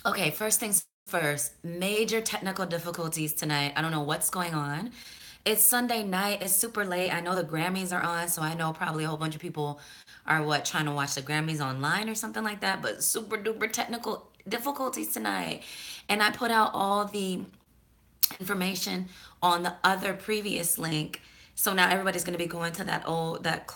Okay, first things first, major technical difficulties tonight. I don't know what's going on. It's Sunday night, it's super late. I know the Grammys are on, so I know probably a whole bunch of people are trying to watch the Grammys online or something like that, but super duper technical difficulties tonight. And I put out all the information on the other previous link. So now everybody's going to be going to that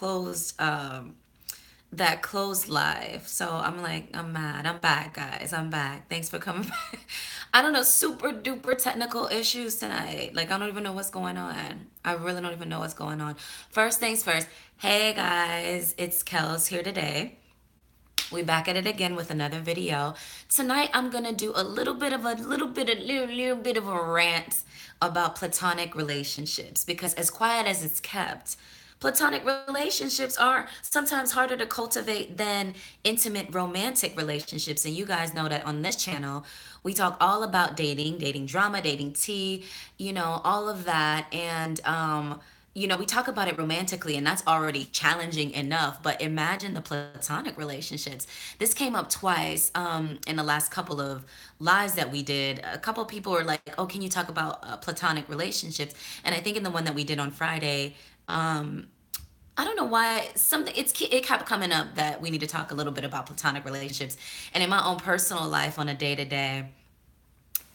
closed live. So I'm like, I'm mad. I'm back, guys. I'm back. Thanks for coming back. I don't know, super duper technical issues tonight. Like, I don't even know what's going on. I really don't even know what's going on. First things first. Hey, guys. It's Kells here today. We back at it again with another video. Tonight I'm gonna do a little bit of a rant about platonic relationships because as quiet as it's kept, platonic relationships are sometimes harder to cultivate than intimate romantic relationships. And you guys know that on this channel, we talk all about dating, dating drama, dating tea, all of that. And we talk about it romantically, and that's already challenging enough. But imagine the platonic relationships. This came up twice in the last couple of lives that we did. A couple of people were like, "Oh, can you talk about platonic relationships?" And I think in the one that we did on Friday, I don't know why it kept coming up that we need to talk a little bit about platonic relationships. And in my own personal life on a day to day,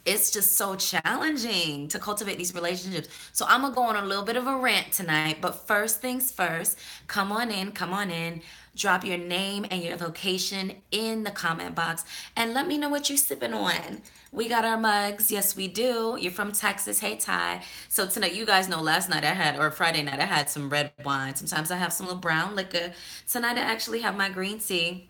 it's just so challenging to cultivate these relationships. So I'm gonna go on a little bit of a rant tonight, but first things first, come on in, drop your name and your location in the comment box and let me know what you're sipping on. We got our mugs. Yes, we do. You're from Texas. Hey, Ty. So tonight, you guys know last night or Friday night, I had some red wine. Sometimes I have some little brown liquor. Tonight, I actually have my green tea.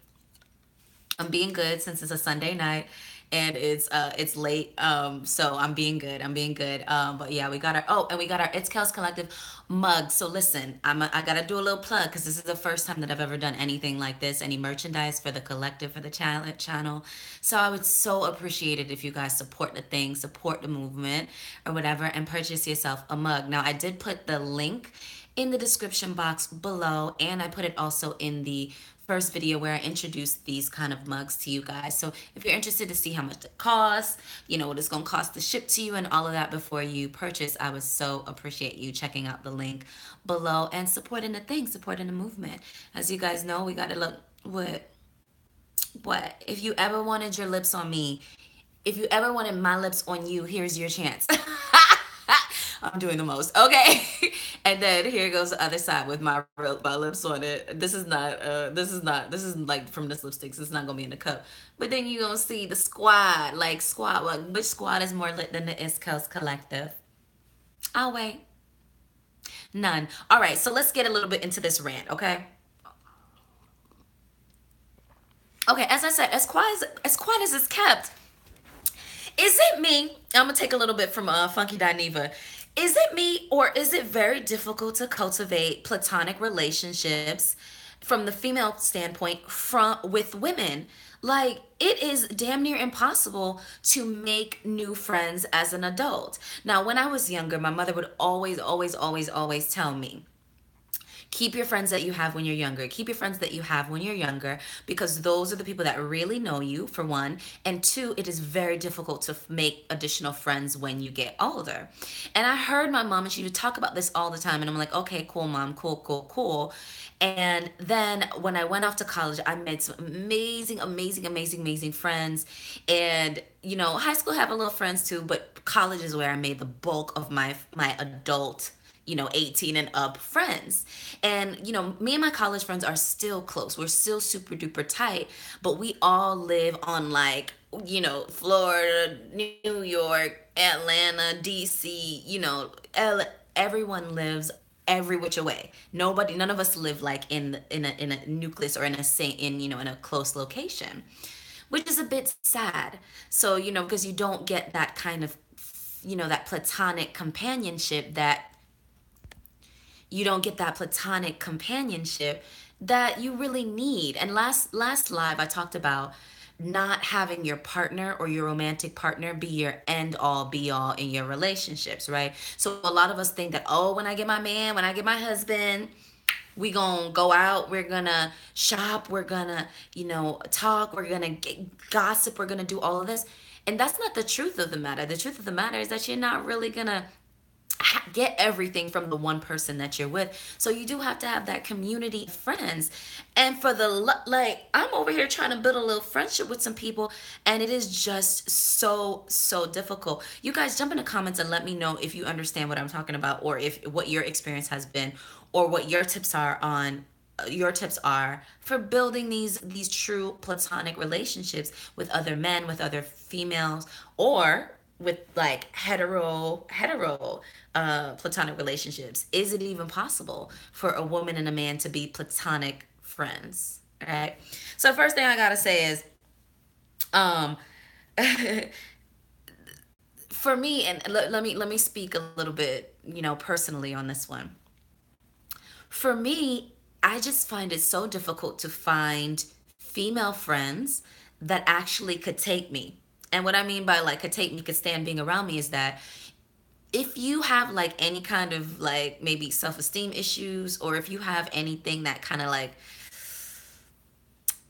I'm being good since it's a Sunday night and it's late. So I'm being good. I'm being good. But yeah, we got our It's Kells Collective mug. So listen, I gotta do a little plug because this is the first time that I've ever done anything like this, any merchandise for the collective, for the channel. So I would so appreciate it if you guys support the thing, support the movement or whatever, and purchase yourself a mug. Now I did put the link in the description box below, and I put it also in the first video where I introduced these kind of mugs to you guys. So if you're interested to see how much it costs, what it's gonna cost to ship to you and all of that before you purchase, I would so appreciate you checking out the link below and supporting the thing, supporting the movement. As you guys know, we gotta look what if you ever wanted your lips on me, if you ever wanted my lips on you, here's your chance. I'm doing the most. Okay. And then here goes the other side with my lips on it. This is like from this lipsticks. It's not gonna be in the cup. But then you gonna see the squad. Like squad, which squad is more lit than the East Coast Collective? I'll wait. None. All right, so let's get a little bit into this rant, okay? Okay, as I said, as quiet as it's kept, is it me? I'm gonna take a little bit from Funky Dineva. Is it me, or is it very difficult to cultivate platonic relationships from the female standpoint from with women? Like it is damn near impossible to make new friends as an adult. Now, when I was younger, my mother would always tell me, keep your friends that you have when you're younger. Keep your friends that you have when you're younger because those are the people that really know you, for one. And two, it is very difficult to make additional friends when you get older. And I heard my mom, and she would talk about this all the time. And I'm like, okay, cool, mom, cool, cool, cool. And then when I went off to college, I made some amazing friends. And high school have a little friends too, but college is where I made the bulk of my adult 18 and up friends. And, me and my college friends are still close. We're still super duper tight, but we all live on like, Florida, New York, Atlanta, DC, everyone lives every which way. None of us live like in a nucleus or in a same in a close location, which is a bit sad. So, because you don't get that kind of that platonic companionship that you really need. And last live I talked about not having your partner or your romantic partner be your end all be all in your relationships, right? So a lot of us think that, oh, when I get my man, when I get my husband, We gonna go out, we're gonna shop, we're gonna, talk, we're gonna gossip, we're gonna do all of this. And that's not the truth of the matter. The truth of the matter is that you're not really gonna get everything from the one person that you're with. So you do have to have that community of friends. And for the like, I'm over here trying to build a little friendship with some people, and it is just so difficult. You guys jump in the comments and let me know if you understand what I'm talking about, or if what your experience has been, or what your tips are for building these true platonic relationships with other men, with other females, or with like hetero platonic relationships. Is it even possible for a woman and a man to be platonic friends? All right. So first thing I gotta say is, um, for me, and let me speak a little bit, personally on this one. For me, I just find it so difficult to find female friends that actually could take me. And what I mean by like could take me, could stand being around me, is that if you have like any kind of like maybe self-esteem issues, or if you have anything that kind of like,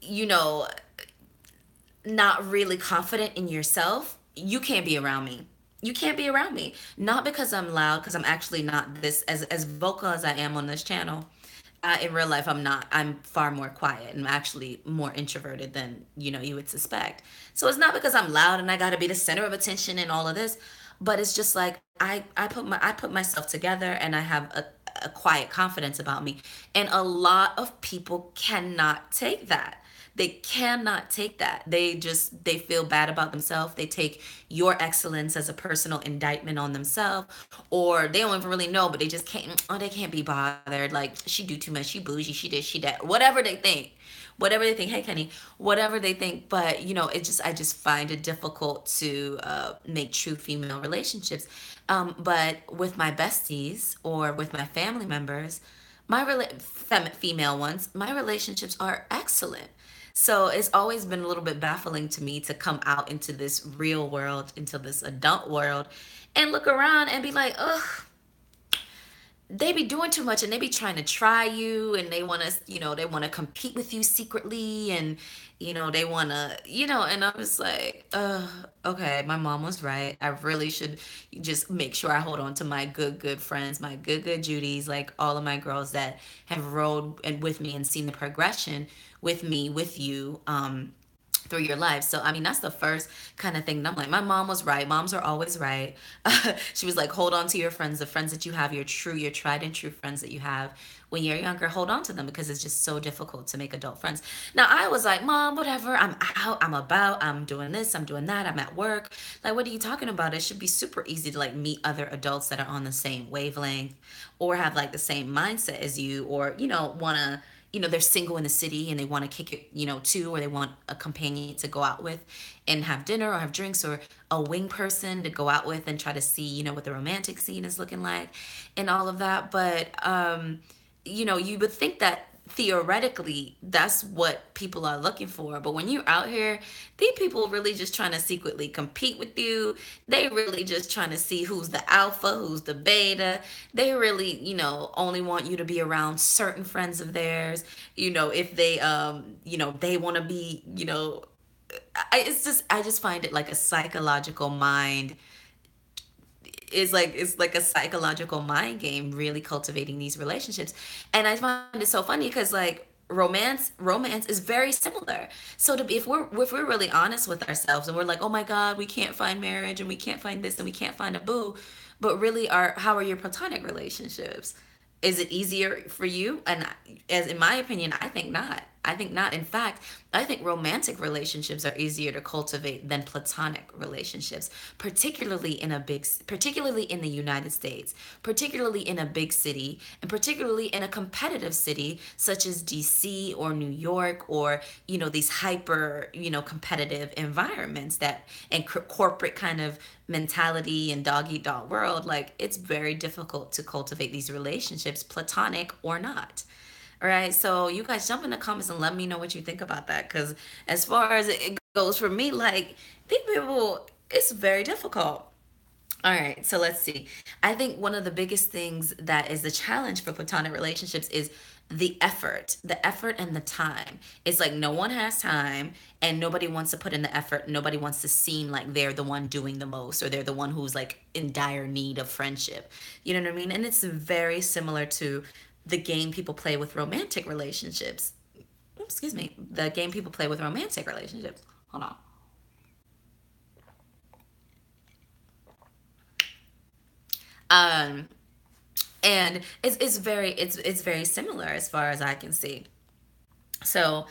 you know, not really confident in yourself, you can't be around me. You can't be around me. Not because I'm loud, because I'm actually not this as vocal as I am on this channel. In real life, I'm not. I'm far more quiet. I'm actually more introverted than you would suspect. So it's not because I'm loud and I got to be the center of attention and all of this, but it's just like I put myself together, and I have a quiet confidence about me, and a lot of people cannot take that. They cannot take that. They feel bad about themselves. They take your excellence as a personal indictment on themselves, or they don't even really know, but they just can't. Oh, they can't be bothered. Like, she do too much. She bougie. She did. She that. Whatever they think. Whatever they think. Hey, Kenny. Whatever they think. But I just find it difficult to make true female relationships. But with my besties or with my family members, female ones, my relationships are excellent. So it's always been a little bit baffling to me to come out into this real world, into this adult world, and look around and be like, ugh, they be doing too much, and they be trying to try you, and they want to compete with you secretly, and they want to, and I'm just like, okay, my mom was right. I really should just make sure I hold on to my good friends, my good Judies, like all of my girls that have rode and with me and seen the progression with me, with you, through your life. So I mean, that's the first kind of thing that I'm like, my mom was right. Moms are always right. She was like, hold on to your friends, the friends that you have, your tried and true friends that you have when you're younger. Hold on to them, because it's just so difficult to make adult friends. Now I was like, mom, whatever. I'm out. I'm doing this. I'm doing that. I'm at work. Like, what are you talking about? It should be super easy to like meet other adults that are on the same wavelength, or have like the same mindset as you, or want to, they're single in the city and they want to kick it, too, or they want a companion to go out with and have dinner or have drinks, or a wing person to go out with and try to see, what the romantic scene is looking like and all of that. But, you would think that theoretically that's what people are looking for. But when you're out here, these people really just trying to secretly compete with you. They really just trying to see who's the alpha, who's the beta. They really, only want you to be around certain friends of theirs. If they, they want to be, I just find it like a psychological mind, it's like a psychological mind game, really cultivating these relationships. And I find it so funny because like romance is very similar. So if we're really honest with ourselves, and we're like, oh my god, we can't find marriage, and we can't find this, and we can't find a boo, but really, how are your platonic relationships? Is it easier for you? And as in my opinion, I think not. I think not. In fact, I think romantic relationships are easier to cultivate than platonic relationships, particularly in the United States, particularly in a big city, and particularly in a competitive city such as DC or New York, or these hyper, competitive environments, that and corporate kind of mentality and dog eat dog world. Like, it's very difficult to cultivate these relationships, platonic or not. All right, so you guys jump in the comments and let me know what you think about that. Because as far as it goes for me, like, these people, it's very difficult. All right, so let's see. I think one of the biggest things that is the challenge for platonic relationships is the effort and the time. It's like no one has time and nobody wants to put in the effort. Nobody wants to seem like they're the one doing the most or they're the one who's like in dire need of friendship. You know what I mean? And it's very similar to the game people play with romantic relationships. Excuse me. The game people play with romantic relationships. Hold on. Um, and it's very similar as far as I can see. So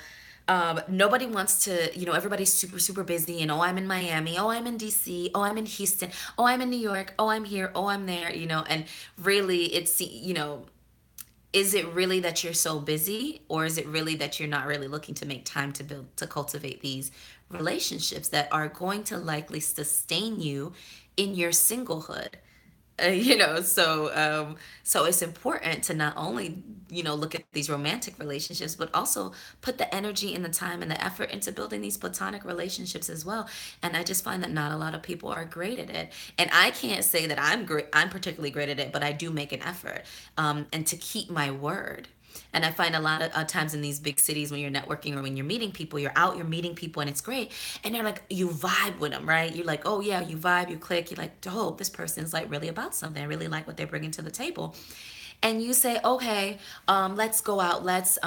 nobody wants to, everybody's super busy and oh, I'm in Miami, oh, I'm in DC, oh, I'm in Houston, oh, I'm in New York, oh, I'm here, oh, I'm there, and really is it really that you're so busy or is it really that you're not really looking to make time to cultivate these relationships that are going to likely sustain you in your singlehood? So it's important to not only look at these romantic relationships but also put the energy and the time and the effort into building these platonic relationships as well. And I just find that not a lot of people are great at it, and I can't say that I'm particularly great at it, but I do make an effort, and to keep my word. And I find a lot of times in these big cities when you're networking or when you're meeting people, you're out, you're meeting people, and it's great. And they're like, you vibe with them, right? You're like, oh yeah, you vibe, you click. You're like, oh, this person's like really about something. I really like what they're bringing to the table. And you say, okay, let's go out. Let's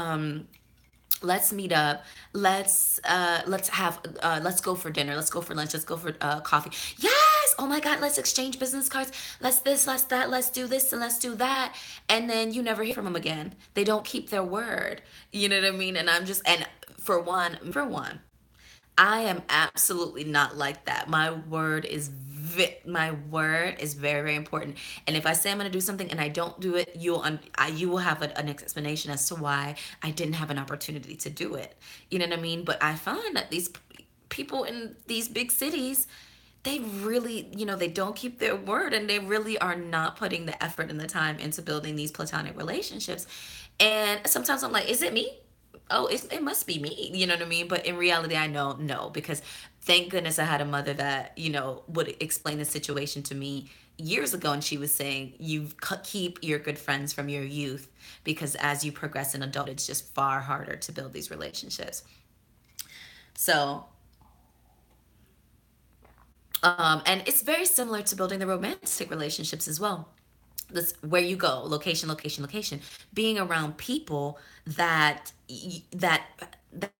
meet up. Let's go for dinner. Let's go for lunch. Let's go for coffee. Yes. Oh my God. Let's exchange business cards. Let's this. Let's that. Let's do this and let's do that. And then you never hear from them again. They don't keep their word. You know what I mean? And for one, I am absolutely not like that. My word is very, very important. And if I say I'm going to do something and I don't do it, you will have an explanation as to why I didn't have an opportunity to do it. You know what I mean? But I find that these people in these big cities, they really, they don't keep their word and they really are not putting the effort and the time into building these platonic relationships. And sometimes I'm like, is it me? Oh, it must be me. You know what I mean? But in reality, I know no, because thank goodness I had a mother that, would explain the situation to me years ago. And she was saying, you keep your good friends from your youth because as you progress in adult, it's just far harder to build these relationships. So, and it's very similar to building the romantic relationships as well. This where you go, location, location, location, being around people that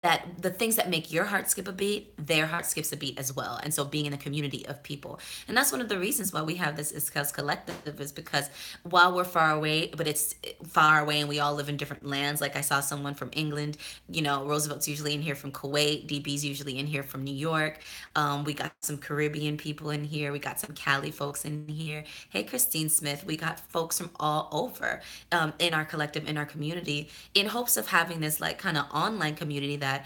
that the things that make your heart skip a beat, their heart skips a beat as well. And so being in a community of people, and that's one of the reasons why we have this Kells collective, is because while we're far away, but it's far away and we all live in different lands. Like I saw someone from England, Roosevelt's usually in here from Kuwait, DB's usually in here from New York. We got some Caribbean people in here, we got some Cali folks in here. Hey, Christine Smith, we got folks from all over, in our collective, in our community, in hopes of having this like kind of online community that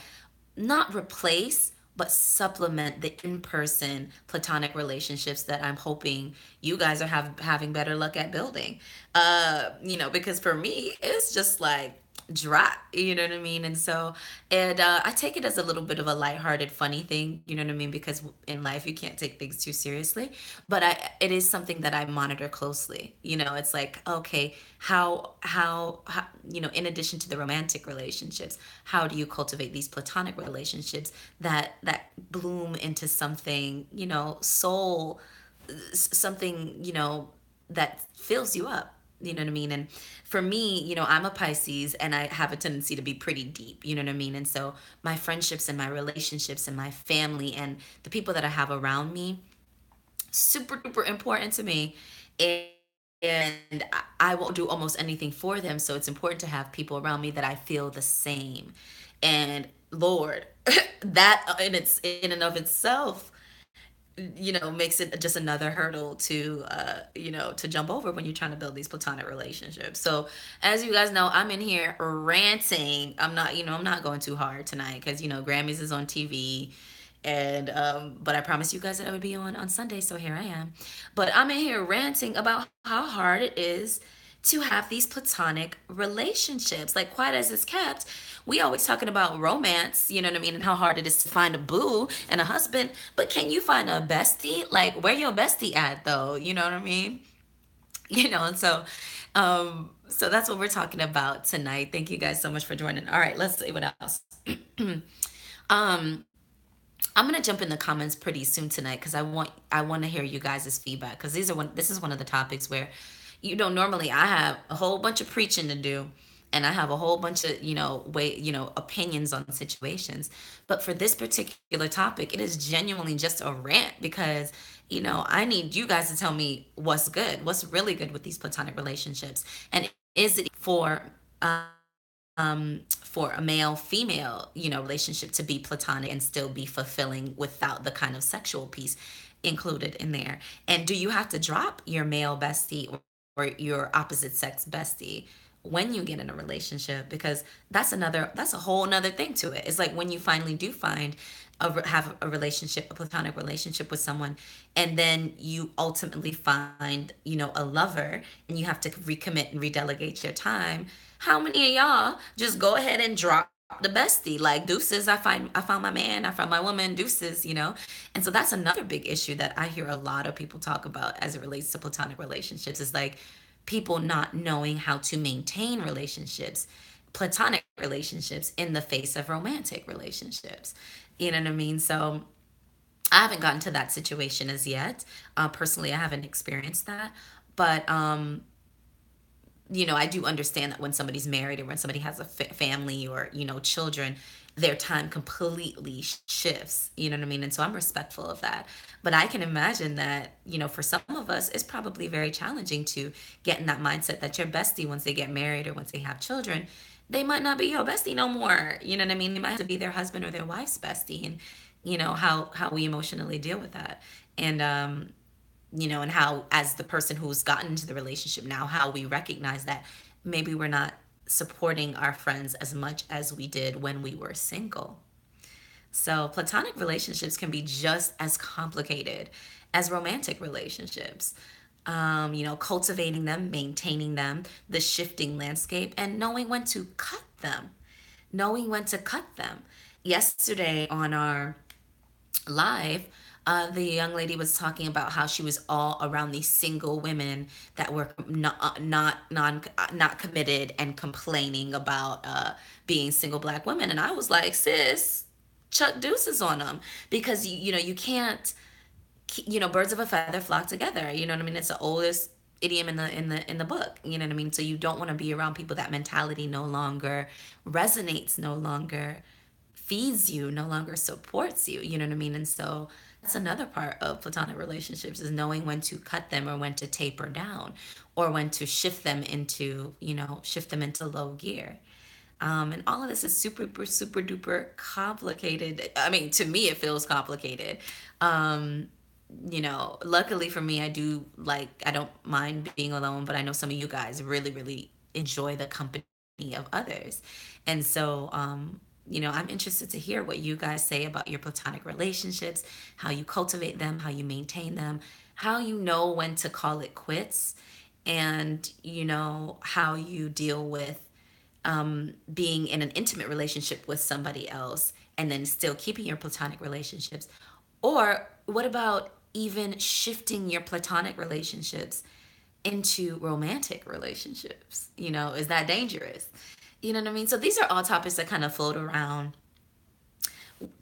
not replace but supplement the in-person platonic relationships that I'm hoping you guys are having better luck at building. Because for me it's just like dry, you know what I mean? And so I take it as a little bit of a lighthearted funny thing, you know what I mean? Because in life you can't take things too seriously, but it is something that I monitor closely. It's like, okay, how in addition to the romantic relationships, how do you cultivate these platonic relationships that bloom into something, soul, something, that fills you up. You know what I mean? And for me, I'm a Pisces and I have a tendency to be pretty deep, you know what I mean? And so my friendships and my relationships and my family and the people that I have around me, super duper important to me. And I won't do almost anything for them. So it's important to have people around me that I feel the same. And Lord, that in and of itself, makes it just another hurdle to jump over when you're trying to build these platonic relationships. So as you guys know, I'm in here ranting. I'm not going too hard tonight because Grammys is on TV. And but I promised you guys that I would be on Sunday, so here I am. But I'm in here ranting about how hard it is to have these platonic relationships. Like, quiet as it's kept, we always talking about romance, you know what I mean, and how hard it is to find a boo and a husband. But can you find a bestie? Like, where your bestie at though? You know what I mean? And so So that's what we're talking about tonight. Thank you guys so much for joining. All right, let's see what else. um, I'm gonna jump in the comments pretty soon tonight because I want to hear you guys' feedback because this is one of the topics where, normally I have a whole bunch of preaching to do, and I have a whole bunch of opinions on situations, but for this particular topic, it is genuinely just a rant because I need you guys to tell me what's good, what's really good with these platonic relationships, and is it for a male female relationship to be platonic and still be fulfilling without the kind of sexual piece included in there, and do you have to drop your male bestie or your opposite sex bestie when you get in a relationship, because that's a whole another thing to it. It's like when you finally do find have a relationship, a platonic relationship with someone, and then you ultimately find a lover, and you have to recommit and redelegate your time. How many of y'all just go ahead and drop the bestie, like deuces, I found my man, I found my woman, deuces. And so that's another big issue that I hear a lot of people talk about as it relates to platonic relationships, is like people not knowing how to maintain relationships, platonic relationships, in the face of romantic relationships. You know what I mean? So I haven't gotten to that situation as yet. Personally, I haven't experienced that. But I do understand that when somebody's married or when somebody has a family or, children, their time completely shifts. You know what I mean? And so I'm respectful of that. But I can imagine that, for some of us, it's probably very challenging to get in that mindset that your bestie, once they get married or once they have children, they might not be your bestie no more. You know what I mean? They might have to be their husband or their wife's bestie. And, how we emotionally deal with that. And, and how, as the person who's gotten into the relationship now, how we recognize that maybe we're not supporting our friends as much as we did when we were single. So, platonic relationships can be just as complicated as romantic relationships. Cultivating them, maintaining them, the shifting landscape, and knowing when to cut them. Knowing when to cut them. Yesterday on our live, the young lady was talking about how she was all around these single women that were not committed and complaining about being single black women, and I was like, sis, chuck deuces on them, because you can't, birds of a feather flock together. You know what I mean? It's the oldest idiom in the book. You know what I mean? So you don't want to be around people that mentality no longer resonates, no longer feeds you, no longer supports you. You know what I mean? And so that's another part of platonic relationships, is knowing when to cut them or when to taper down or when to shift them into low gear. And all of this is super, super, super duper complicated. I mean, to me, it feels complicated. Um, Luckily for me, I don't mind being alone, but I know some of you guys really, really enjoy the company of others. And so, I'm interested to hear what you guys say about your platonic relationships, how you cultivate them, how you maintain them, how you know when to call it quits, and, how you deal with being in an intimate relationship with somebody else and then still keeping your platonic relationships. Or what about even shifting your platonic relationships into romantic relationships? Is that dangerous? You know what I mean? So these are all topics that kind of float around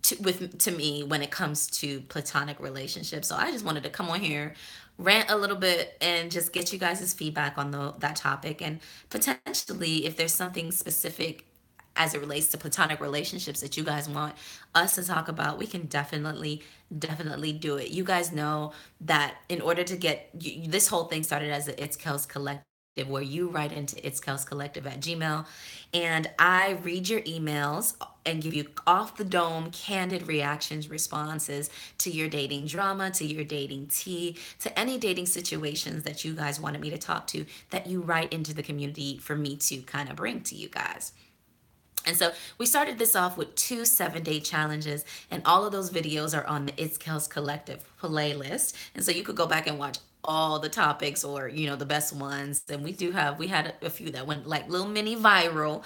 to me when it comes to platonic relationships. So I just wanted to come on here, rant a little bit, and just get you guys' feedback on that topic, and potentially if there's something specific as it relates to platonic relationships that you guys want us to talk about, we can definitely do it. You guys know that in order to get this whole thing started as the It's Kells Collective, where you write into It's Kells Collective at Gmail, and I read your emails and give you off the dome, candid reactions, responses to your dating drama, to your dating tea, to any dating situations that you guys wanted me to talk to, that you write into the community for me to kind of bring to you guys. And so we started this off with 2 7-day challenges, and all of those videos are on the It's Kells Collective playlist. And so you could go back and watch all the topics, or the best ones. And we had a few that went like little mini viral,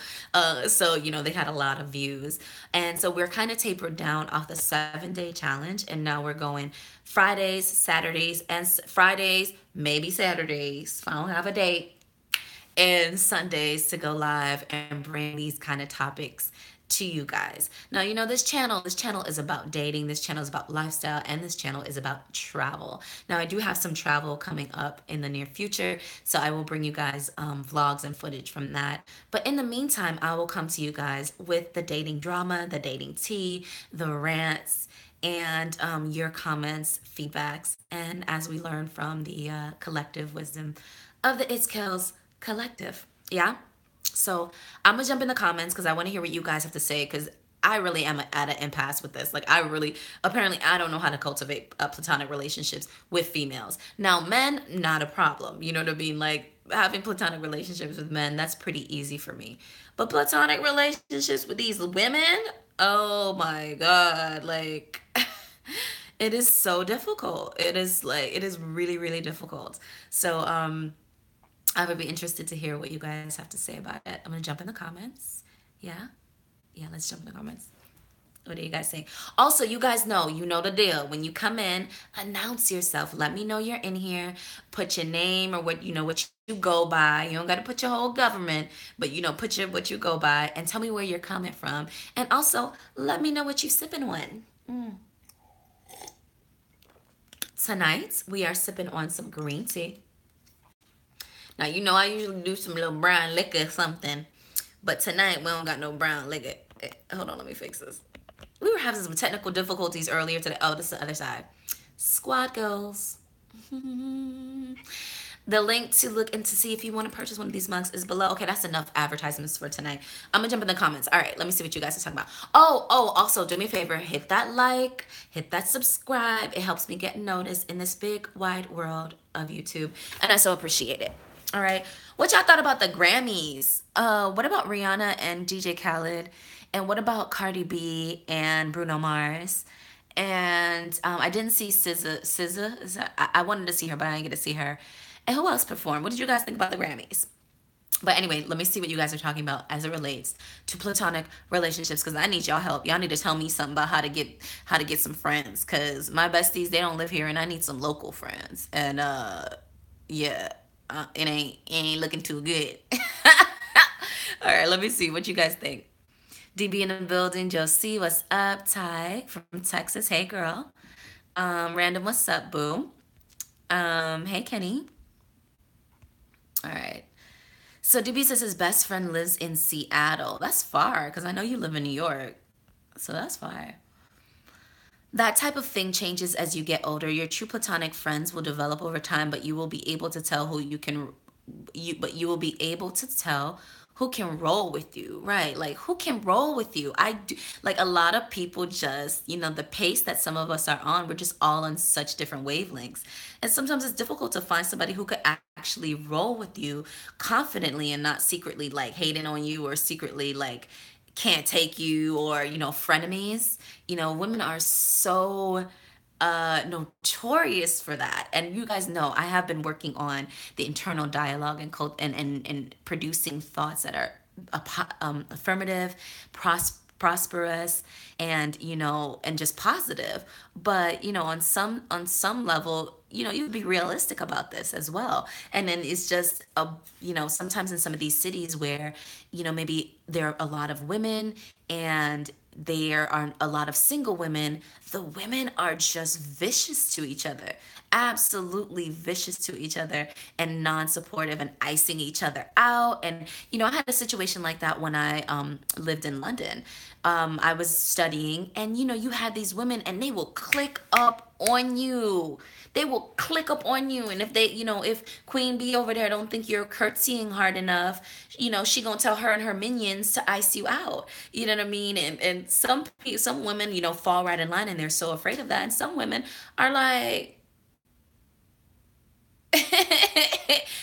so they had a lot of views. And so we're kind of tapered down off the 7-day challenge, and now we're going Fridays, Saturdays, and Fridays, maybe Saturdays. I don't have a date. and Sundays to go live and bring these kind of topics to you guys. Now, this channel is about dating, this channel is about lifestyle, and this channel is about travel. Now, I do have some travel coming up in the near future, so I will bring you guys vlogs and footage from that. But in the meantime, I will come to you guys with the dating drama, the dating tea, the rants, and your comments, feedbacks, and as we learn from the collective wisdom of the It's Kells collective. Yeah? So I'm gonna jump in the comments because I want to hear what you guys have to say because I really am at an impasse with this. Like, I really, apparently, I don't know how to cultivate platonic relationships with females. Now, men, not a problem. You know what I mean? Like, having platonic relationships with men, that's pretty easy for me. But platonic relationships with these women, oh my God. Like, it is so difficult. It is really, really difficult. So, I would be interested to hear what you guys have to say about it. I'm gonna jump in the comments. Yeah, yeah. Let's jump in the comments. What do you guys think? Also, you guys know, you know the deal. When you come in, announce yourself. Let me know you're in here. Put your name or what you go by. You don't got to put your whole government, but put your what you go by, and tell me where you're coming from. And also, let me know what you sipping on. Tonight, we are sipping on some green tea. Now, I usually do some little brown liquor or something, but tonight we don't got no brown liquor. Hold on, let me fix this. We were having some technical difficulties earlier today. Oh, this is the other side. Squad goals. The link to look and to see if you want to purchase one of these mugs is below. Okay, that's enough advertisements for tonight. I'm gonna jump in the comments. All right, let me see what you guys are talking about. Also, do me a favor, hit that like, hit that subscribe. It helps me get noticed in this big wide world of YouTube, and I so appreciate it. All right, what y'all thought about the Grammys? What about Rihanna and DJ Khaled? And what about Cardi B and Bruno Mars? And I didn't see SZA. I wanted to see her, but I didn't get to see her. And who else performed? What did you guys think about the Grammys? But anyway, let me see what you guys are talking about as it relates to platonic relationships because I need y'all help. Y'all need to tell me something about how to get some friends because my besties, they don't live here and I need some local friends. And yeah, it ain't looking too good. All right, let me see what you guys think. DB in the building. Josie, what's up? Ty from Texas. Hey, girl. Random, what's up, boo? Hey, Kenny. All right. So DB says his best friend lives in Seattle. That's far because I know you live in New York. So that's far. That type of thing changes as you get older. Your true platonic friends will develop over time, but you will be able to tell who you can you will be able to tell who can roll with you, right? Like who can roll with you. I do, like a lot of people just, the pace that some of us are on, we're just all on such different wavelengths. And sometimes it's difficult to find somebody who could actually roll with you confidently and not secretly like hating on you or secretly like can't take you or frenemies. Women are so notorious for that. And you guys know I have been working on the internal dialogue and and producing thoughts that are affirmative, prosperous, and and just positive. But on some level, you would be realistic about this as well. And then it's just sometimes in some of these cities where maybe there are a lot of women and there are a lot of single women, the women are just vicious to each other, absolutely vicious to each other and non-supportive and icing each other out. And I had a situation like that when I lived in London. I was studying, and you had these women and they will click up on you. They will click up on you. And if Queen Bee over there don't think you're curtsying hard enough, she gonna tell her and her minions to ice you out. You know what I mean? And some women, fall right in line and they're so afraid of that. And some women are like,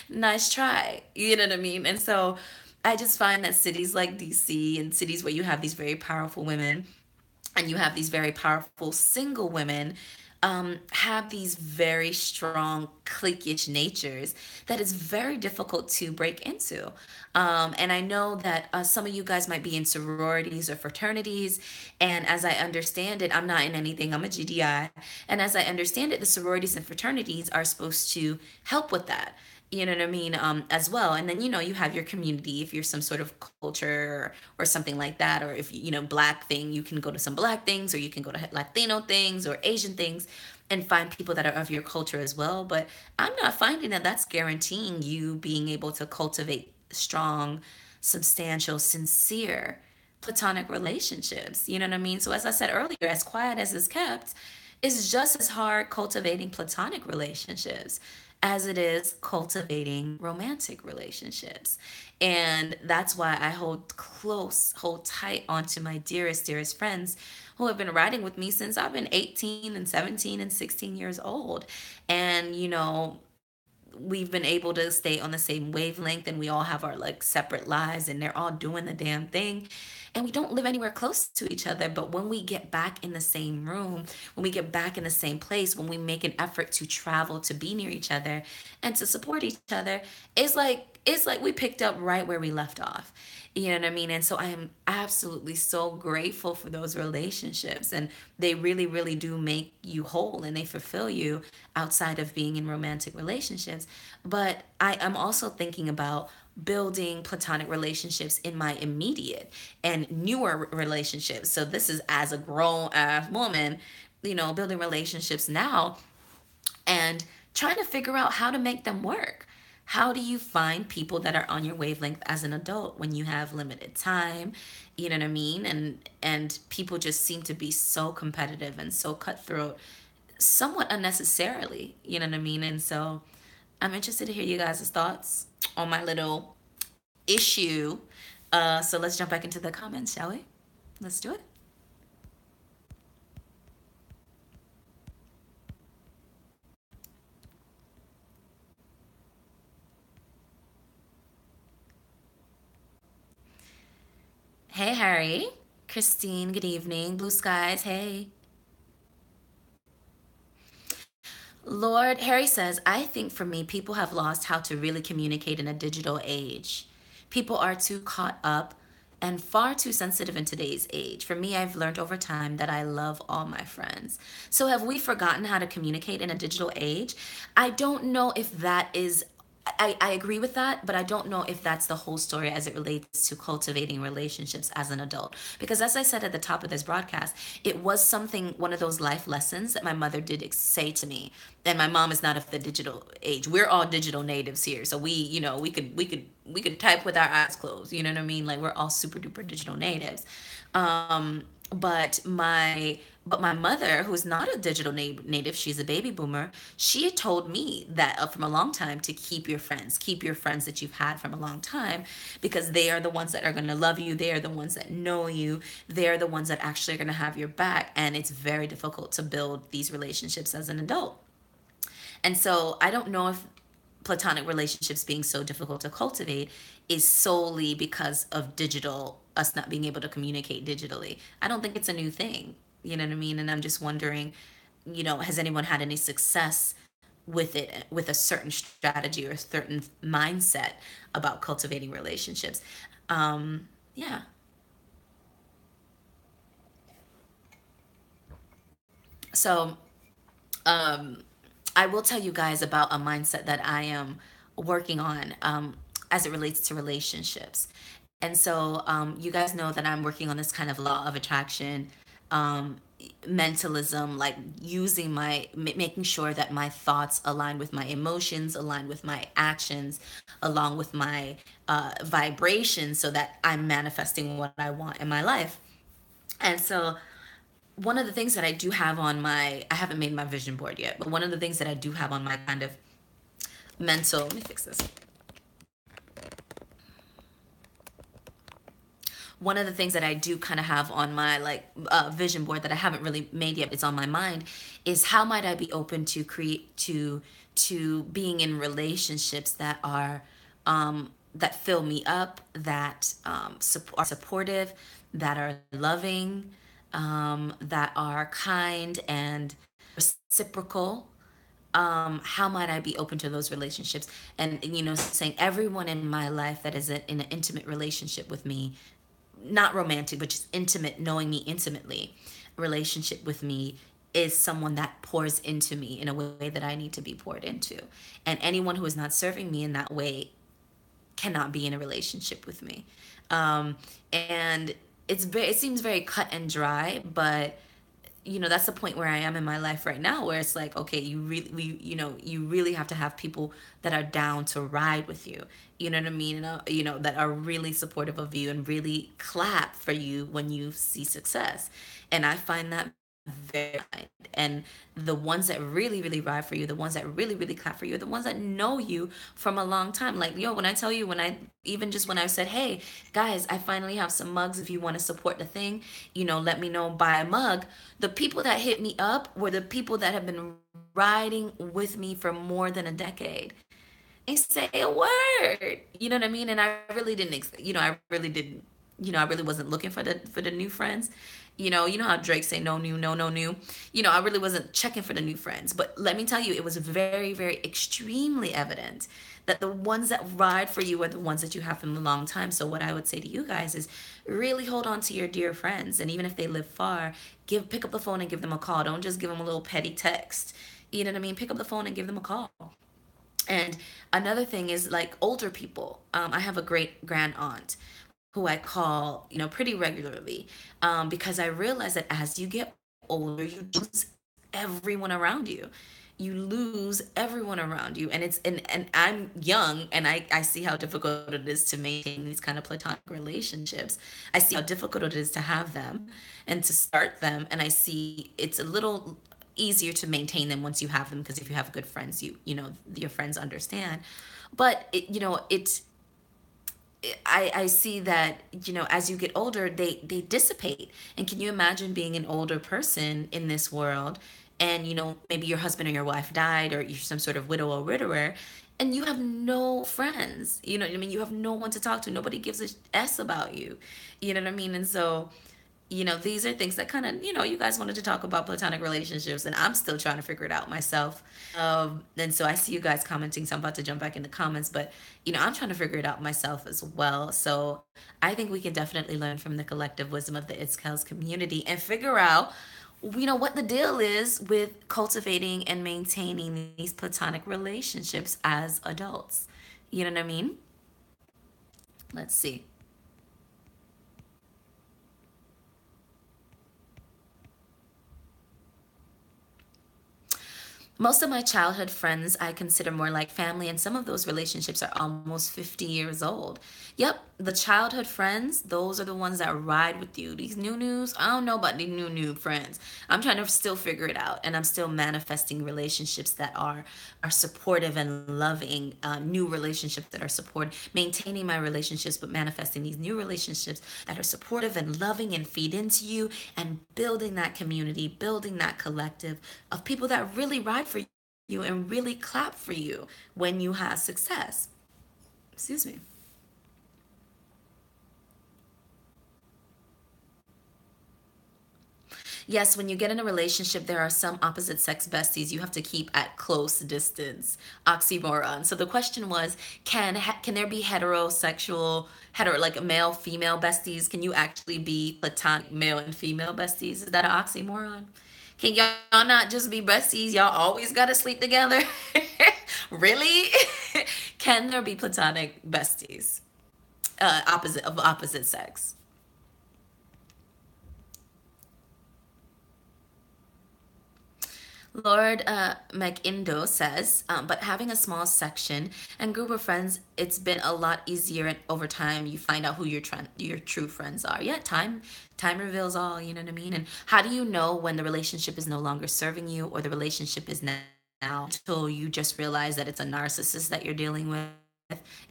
nice try. You know what I mean? And so I just find that cities like DC and cities where you have these very powerful women and you have these very powerful single women have these very strong cliquish natures that is very difficult to break into. And I know that some of you guys might be in sororities or fraternities. And as I understand it, I'm not in anything, I'm a GDI. And as I understand it, the sororities and fraternities are supposed to help with that. You know what I mean? As well. And then, you have your community. If you're some sort of culture or something like that, or if, black thing, you can go to some black things, or you can go to Latino things or Asian things and find people that are of your culture as well. But I'm not finding that that's guaranteeing you being able to cultivate strong, substantial, sincere platonic relationships. You know what I mean? So, as I said earlier, as quiet as it's kept, it's just as hard cultivating platonic relationships as it is cultivating romantic relationships. And that's why I hold close, hold tight onto my dearest, dearest friends who have been riding with me since I've been 18 and 17 and 16 years old. And, we've been able to stay on the same wavelength, and we all have our like separate lives, and they're all doing the damn thing, and we don't live anywhere close to each other. But when we get back in the same room, when we get back in the same place, when we make an effort to travel to be near each other and to support each other, it's like we picked up right where we left off. You know what I mean? And so I am absolutely so grateful for those relationships. And they really, really do make you whole, and they fulfill you outside of being in romantic relationships. But I am also thinking about building platonic relationships in my immediate and newer relationships. So this is as a grown ass woman, building relationships now and trying to figure out how to make them work. How do you find people that are on your wavelength as an adult when you have limited time? You know what I mean? And people just seem to be so competitive and so cutthroat, somewhat unnecessarily. You know what I mean? And so I'm interested to hear you guys' thoughts on my little issue. So let's jump back into the comments, shall we? Let's do it. Hey, Harry. Christine, good evening. Blue skies, hey. Lord, Harry says, I think for me, people have lost how to really communicate in a digital age. People are too caught up and far too sensitive in today's age. For me, I've learned over time that I love all my friends. So, have we forgotten how to communicate in a digital age? I don't know if that is. I agree with that, but I don't know if that's the whole story as it relates to cultivating relationships as an adult. Because as I said at the top of this broadcast, it was something, one of those life lessons that my mother did say to me. And my mom is not of the digital age. We're all digital natives here. So we could type with our eyes closed. You know what I mean? Like we're all super duper digital natives. Um, but my mother, who's not a digital native, she's a baby boomer. She had told me that from a long time to keep your friends that you've had from a long time, because they are the ones that are going to love you. They are the ones that know you. They are the ones that actually are going to have your back. And it's very difficult to build these relationships as an adult. And so I don't know if platonic relationships being so difficult to cultivate is solely because of digital, us not being able to communicate digitally. I don't think it's a new thing. You know what I mean? And I'm just wondering, has anyone had any success with it, with a certain strategy or a certain mindset about cultivating relationships? Yeah. So um, I will tell you guys about a mindset that I am working on as it relates to relationships. And so you guys know that I'm working on this kind of law of attraction, um, mentalism, like using making sure that my thoughts align with my emotions, align with my actions, along with my vibrations, so that I'm manifesting what I want in my life. And so one of the things that I do have on my, I haven't made my vision board yet, but one of the things that I do have on my kind of mental, let me fix this. One of the things that I do kind of have on my like vision board that I haven't really made yet, it's on my mind, is how might I be open to create to being in relationships that are that fill me up, that are supportive, that are loving, that are kind and reciprocal. How might I be open to those relationships? And saying everyone in my life that is in an intimate relationship with me, not romantic, but just intimate, knowing me intimately, relationship with me, is someone that pours into me in a way that I need to be poured into. And anyone who is not serving me in that way cannot be in a relationship with me. And it seems very cut and dry, but that's the point where I am in my life right now, where it's like, okay, you really have to have people that are down to ride with you. You know what I mean? That are really supportive of you and really clap for you when you see success. And I find that very hard. And the ones that really, really ride for you, the ones that really, really clap for you, are the ones that know you from a long time. Like, when I tell you, even just when I said, hey, guys, I finally have some mugs if you want to support the thing, let me know, buy a mug. The people that hit me up were the people that have been riding with me for more than a decade and say a word. You know what I mean? And I really didn't, I really didn't, I really wasn't looking for the new friends. You know how Drake say no new, no new. I really wasn't checking for the new friends. But let me tell you, it was very, very extremely evident that the ones that ride for you are the ones that you have from a long time. So what I would say to you guys is really hold on to your dear friends, and even if they live far, pick up the phone and give them a call. Don't just give them a little petty text. You know what I mean? Pick up the phone and give them a call. And another thing is like older people. I have a great grand aunt who I call, pretty regularly, because I realize that as you get older, you lose everyone around you. You lose everyone around you, and and I'm young, and I see how difficult it is to maintain these kind of platonic relationships. I see how difficult it is to have them and to start them, and I see it's a little easier to maintain them once you have them, because if you have good friends, your friends understand. But it's I see that, as you get older, they dissipate. And can you imagine being an older person in this world, and maybe your husband or your wife died, or you're some sort of widow or widower, and you have no friends. You know what I mean? You have no one to talk to. Nobody gives a s about you. You know what I mean? And so, these are things that kind of, you guys wanted to talk about platonic relationships, and I'm still trying to figure it out myself. And so I see you guys commenting, so I'm about to jump back in the comments, but, I'm trying to figure it out myself as well. So I think we can definitely learn from the collective wisdom of the It's Kells community and figure out, what the deal is with cultivating and maintaining these platonic relationships as adults. You know what I mean? Let's see. Most of my childhood friends I consider more like family, and some of those relationships are almost 50 years old. Yep, the childhood friends, those are the ones that ride with you. These news, I don't know about the new friends. I'm trying to still figure it out, and I'm still manifesting relationships that are supportive and loving, new relationships that are supportive, maintaining my relationships, but manifesting these new relationships that are supportive and loving and feed into you, and building that community, building that collective of people that really ride for you and really clap for you when you have success. Excuse me. Yes, when you get in a relationship, there are some opposite sex besties you have to keep at close distance. Oxymoron. So the question was, can there be like male female besties? Can you actually be platonic male and female besties? Is that an oxymoron? Can y'all not just be besties? Y'all always gotta sleep together? Really? Can there be platonic besties? Opposite sex. Lord McIndo says, but having a small section and group of friends, it's been a lot easier, and over time you find out who your true friends are. Yeah, time reveals all. You know what I mean? And how do you know when the relationship is no longer serving you, or the relationship is now, until you just realize that it's a narcissist that you're dealing with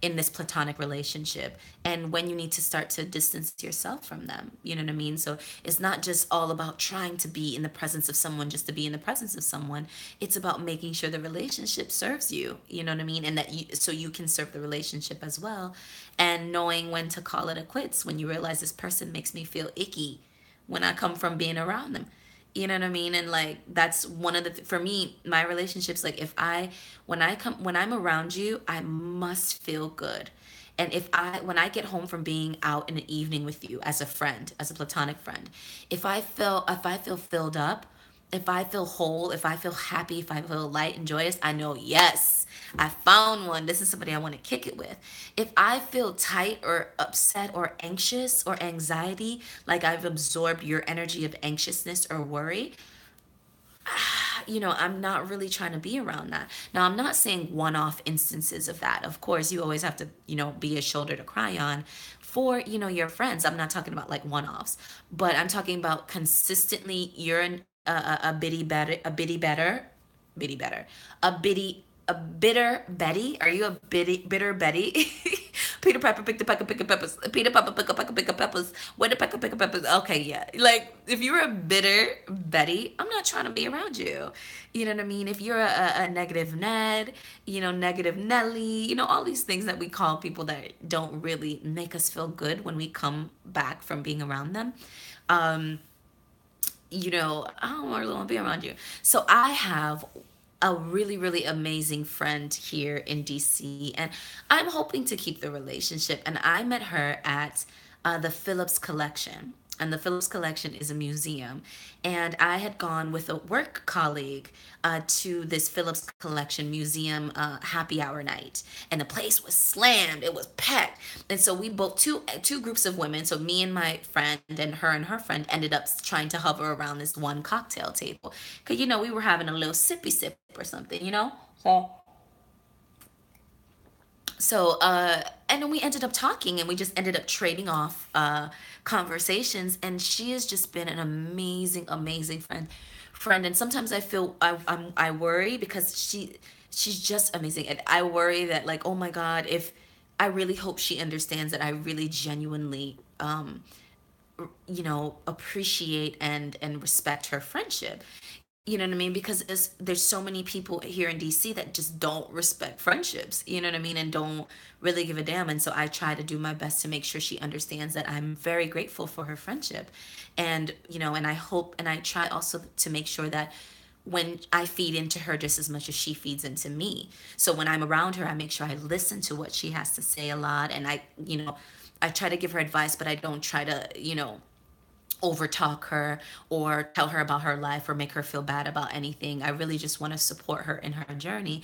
in this platonic relationship, and when you need to start to distance yourself from them. You know what I mean? So it's not just all about trying to be in the presence of someone just to be in the presence of someone. It's about making sure the relationship serves you. You know what I mean? And that you can serve the relationship as well, and knowing when to call it a quits when you realize this person makes me feel icky when I come from being around them. You know what I mean? And like that's one of for me, my relationships, like if I when I'm around you, I must feel good. And when I get home from being out in the evening with you as a friend, as a platonic friend, if I feel filled up, If I feel whole, if I feel happy, if I feel light and joyous, I know, yes, I found one. This is somebody I want to kick it with. If I feel tight or upset or anxious or anxiety, like I've absorbed your energy of anxiousness or worry, I'm not really trying to be around that. Now, I'm not saying one off instances of that. Of course, you always have to, be a shoulder to cry on for, your friends. I'm not talking about like one offs, but I'm talking about consistently you're a bitty better, bitty better, a bitter Betty. Are you a bitter Betty? Peter Piper pick the pecker pick peppers. Peter Piper pick a peppers. Where the pecker pick peppers? Okay, yeah. Like if you're a bitter Betty, I'm not trying to be around you. You know what I mean? If you're a negative Ned, negative Nelly, all these things that we call people that don't really make us feel good when we come back from being around them. Um, I don't really want to be around you. So I have a really, really amazing friend here in DC, and I'm hoping to keep the relationship. And I met her at the Phillips Collection. And the Phillips Collection is a museum. And I had gone with a work colleague to this Phillips Collection museum happy hour night. And the place was slammed, it was packed. And so we both, two groups of women, so me and my friend and her friend, ended up trying to hover around this one cocktail table. Because, we were having a little sippy sip or something. So and then we ended up talking and we just ended up trading off conversations, and she has just been an amazing, amazing friend. And sometimes I feel I worry because she's just amazing, and I worry that, like, oh my god, if I really hope she understands that I really genuinely appreciate and respect her friendship. You know what I mean? Because there's so many people here in DC that just don't respect friendships, you know what I mean, and don't really give a damn. And so I try to do my best to make sure she understands that I'm very grateful for her friendship. And, and I hope and I try also to make sure that when I feed into her just as much as she feeds into me. So when I'm around her, I make sure I listen to what she has to say a lot, and I try to give her advice, but I don't try to, overtalk her or tell her about her life or make her feel bad about anything. I really just want to support her in her journey.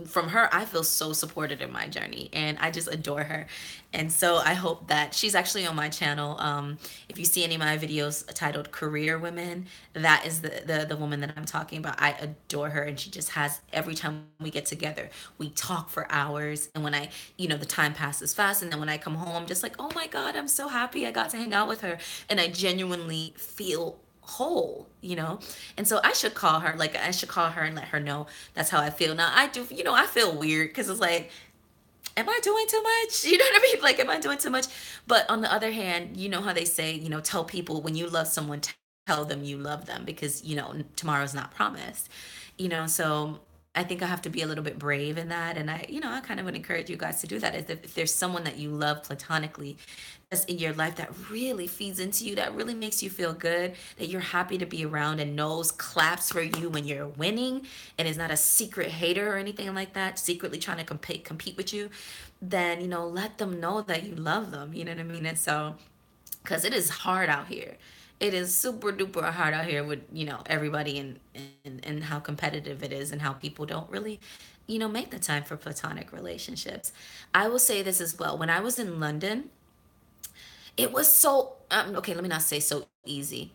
From her, I feel so supported in my journey, and I just adore her. And so I hope that she's actually on my channel. If you see any of my videos titled Career Women, that is the woman that I'm talking about. I adore her, and she just has, every time we get together, we talk for hours. And when the time passes fast, and then when I come home, I'm just like, oh my God, I'm so happy I got to hang out with her. And I genuinely feel whole. And so I should call her and let her know that's how I feel. Now I do, I feel weird because it's like, am I doing too much? You know what I mean? Like, am I doing too much? But on the other hand, you know how they say, tell people when you love someone, tell them you love them, because tomorrow's not promised. So I think I have to be a little bit brave in that. And I kind of would encourage you guys to do that. If there's someone that you love platonically that's in your life that really feeds into you, that really makes you feel good, that you're happy to be around and knows, claps for you when you're winning, and is not a secret hater or anything like that, secretly trying to compete with you, then let them know that you love them. You know what I mean? And so, because it is hard out here. It is super duper hard out here with everybody, and how competitive it is, and how people don't really make the time for platonic relationships. I will say this as well. When I was in London, it was so okay, let me not say so easy.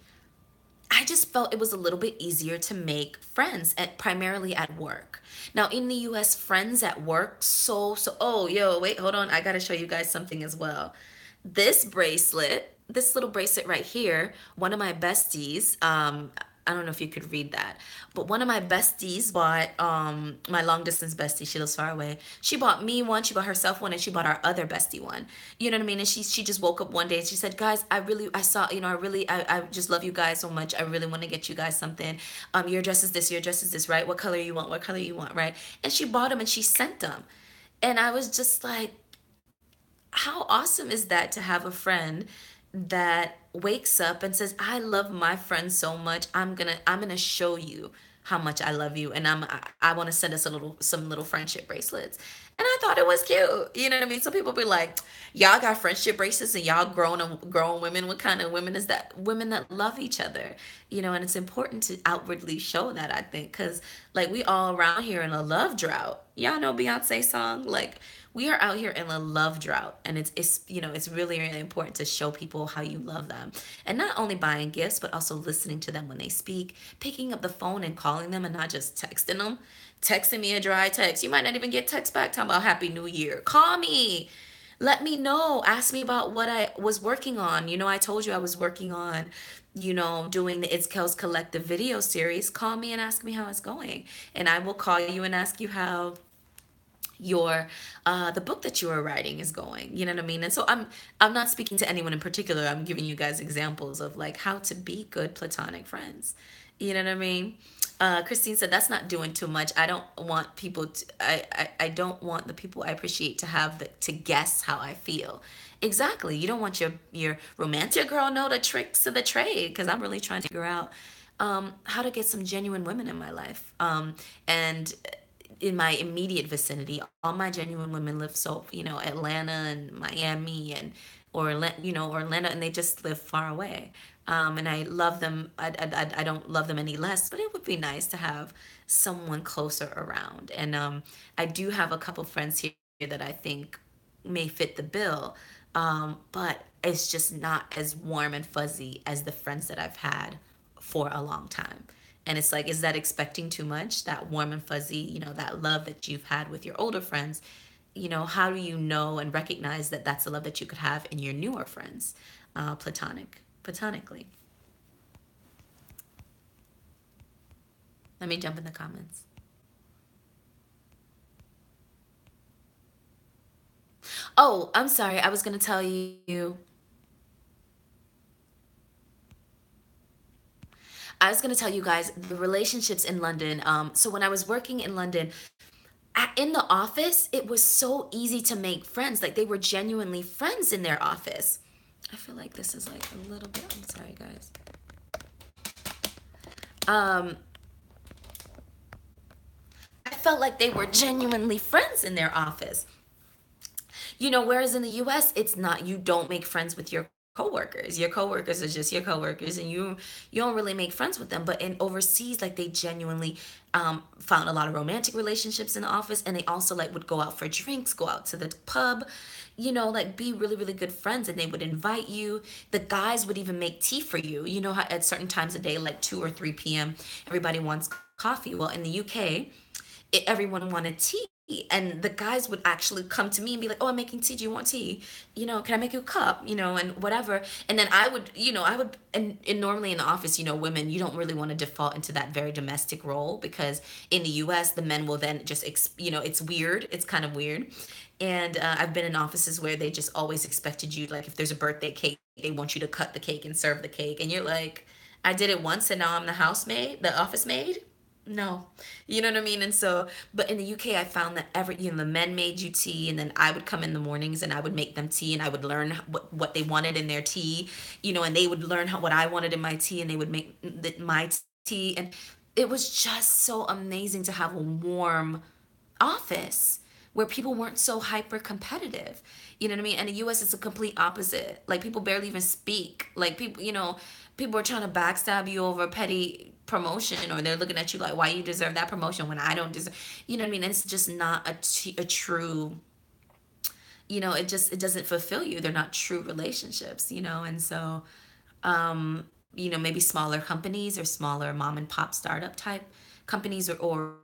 I just felt it was a little bit easier to make friends primarily at work. Now in the US, friends at work, oh, yo, wait, hold on. I got to show you guys something as well. This little bracelet right here, one of my besties, I don't know if you could read that, but one of my besties bought, my long distance bestie, she lives far away. She bought me one, she bought herself one, and she bought our other bestie one. You know what I mean? And she just woke up one day and she said, guys, I saw, I just love you guys so much. I really want to get you guys something. Your dress is this, your dress is this, right? What color you want? What color you want, right? And she bought them and she sent them. And I was just like, how awesome is that, to have a friend that wakes up and says, I love my friend so much, I'm gonna show you how much I love you, and I want to send us some little friendship bracelets. And I thought it was cute. You know what I mean? Some people be like, y'all got friendship bracelets and y'all grown women. What kind of women is that? Women that love each other. And it's important to outwardly show that, I think, because like we all around here in a love drought. Y'all know Beyonce song? Like we are out here in a love drought, and it's really really important to show people how you love them, and not only buying gifts but also listening to them when they speak, picking up the phone and calling them, and not just texting them. Texting me a dry text, you might not even get text back talking about Happy New Year. Call me, let me know, ask me about what I was working on. I told you I was working on doing the It's Kells collective video series. Call me and ask me how it's going, and I will call you and ask you how your the book that you are writing is going. You know what I mean? And so I'm not speaking to anyone in particular. I'm giving you guys examples of like how to be good platonic friends. You know what I mean? Christine said that's not doing too much. I don't want people to, I don't want the people I appreciate to have to guess how I feel. Exactly. You don't want your romantic girl know the tricks of the trade, because I'm really trying to figure out how to get some genuine women in my life. And in my immediate vicinity, all my genuine women live Atlanta and Miami and Orlando, and they just live far away. And I love them. I don't love them any less, but it would be nice to have someone closer around. And I do have a couple friends here that I think may fit the bill, but it's just not as warm and fuzzy as the friends that I've had for a long time. And it's like, is that expecting too much? That warm and fuzzy, that love that you've had with your older friends, how do you know and recognize that that's the love that you could have in your newer friends, platonically? Let me jump in the comments. Oh, I'm sorry. I was going to tell you. I was going to tell you guys the relationships in London. So when I was working in London, in the office, it was so easy to make friends. Like they were genuinely friends in their office. I feel like this is like a little bit. I'm sorry, guys. Um, I felt like they were genuinely friends in their office. Whereas in the US, it's not. You don't make friends with your coworkers. Your coworkers are just your coworkers, and you don't really make friends with them. But in overseas, like they genuinely found a lot of romantic relationships in the office, and they also like would go out for drinks, go out to the pub, like be really really good friends, and they would invite you. The guys would even make tea for you. You know how at certain times of day, like 2 or 3 p.m., everybody wants coffee. Well, in the UK, everyone wanted tea, and the guys would actually come to me and be like, oh, I'm making tea, do you want tea, can I make you a cup, and whatever. And then I would and normally in the office, women, you don't really want to default into that very domestic role, because in the US the men will then just it's weird, it's kind of weird. And I've been in offices where they just always expected you, like if there's a birthday cake, they want you to cut the cake and serve the cake, and you're like, I did it once and now I'm the housemaid, the office maid. No, you know what I mean? And so, but in the UK, I found that the men made you tea, and then I would come in the mornings and I would make them tea, and I would learn what they wanted in their tea, and they would learn what I wanted in my tea, and they would make my tea. And it was just so amazing to have a warm office where people weren't so hyper competitive. You know what I mean? And the US is a complete opposite. Like people barely even speak. Like people are trying to backstab you over petty promotion, or they're looking at you like, why you deserve that promotion when I don't deserve. You know what I mean? And it's just not a true, it doesn't fulfill you. They're not true relationships, and so maybe smaller companies or smaller mom and pop startup type companies, or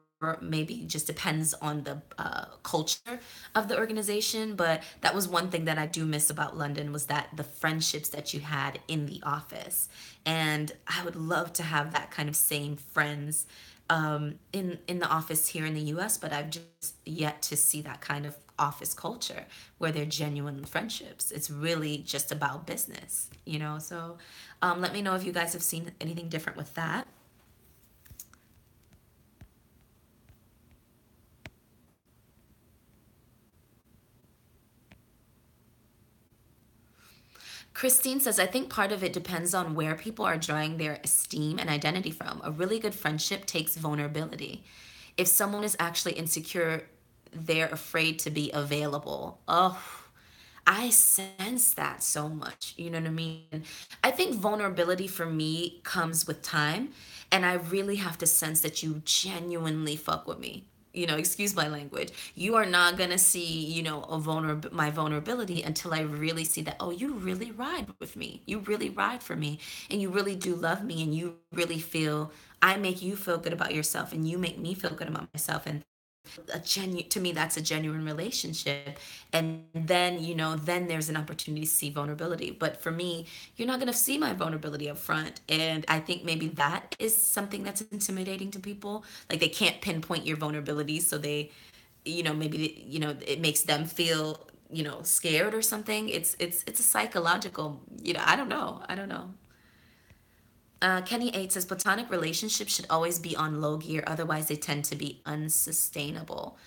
maybe just depends on the culture of the organization. But that was one thing that I do miss about London, was that the friendships that you had in the office. And I would love to have that kind of same friends in the office here in the US, but I've just yet to see that kind of office culture where they're genuine friendships. It's really just about business. So let me know if you guys have seen anything different with that. Christine says, I think part of it depends on where people are drawing their esteem and identity from. A really good friendship takes vulnerability. If someone is actually insecure, they're afraid to be available. Oh, I sense that so much. You know what I mean? I think vulnerability for me comes with time, and I really have to sense that you genuinely fuck with me. Excuse my language. You are not gonna see, my vulnerability until I really see that. Oh, you really ride with me. You really ride for me, and you really do love me, and you really feel. I make you feel good about yourself, and you make me feel good about myself, and to me that's a genuine relationship. And then then there's an opportunity to see vulnerability. But for me, you're not going to see my vulnerability up front, and I think maybe that is something that's intimidating to people. Like, they can't pinpoint your vulnerabilities, so they maybe it makes them feel scared or something. It's a psychological, I don't know. Kenny 8 says platonic relationships should always be on low gear, otherwise they tend to be unsustainable.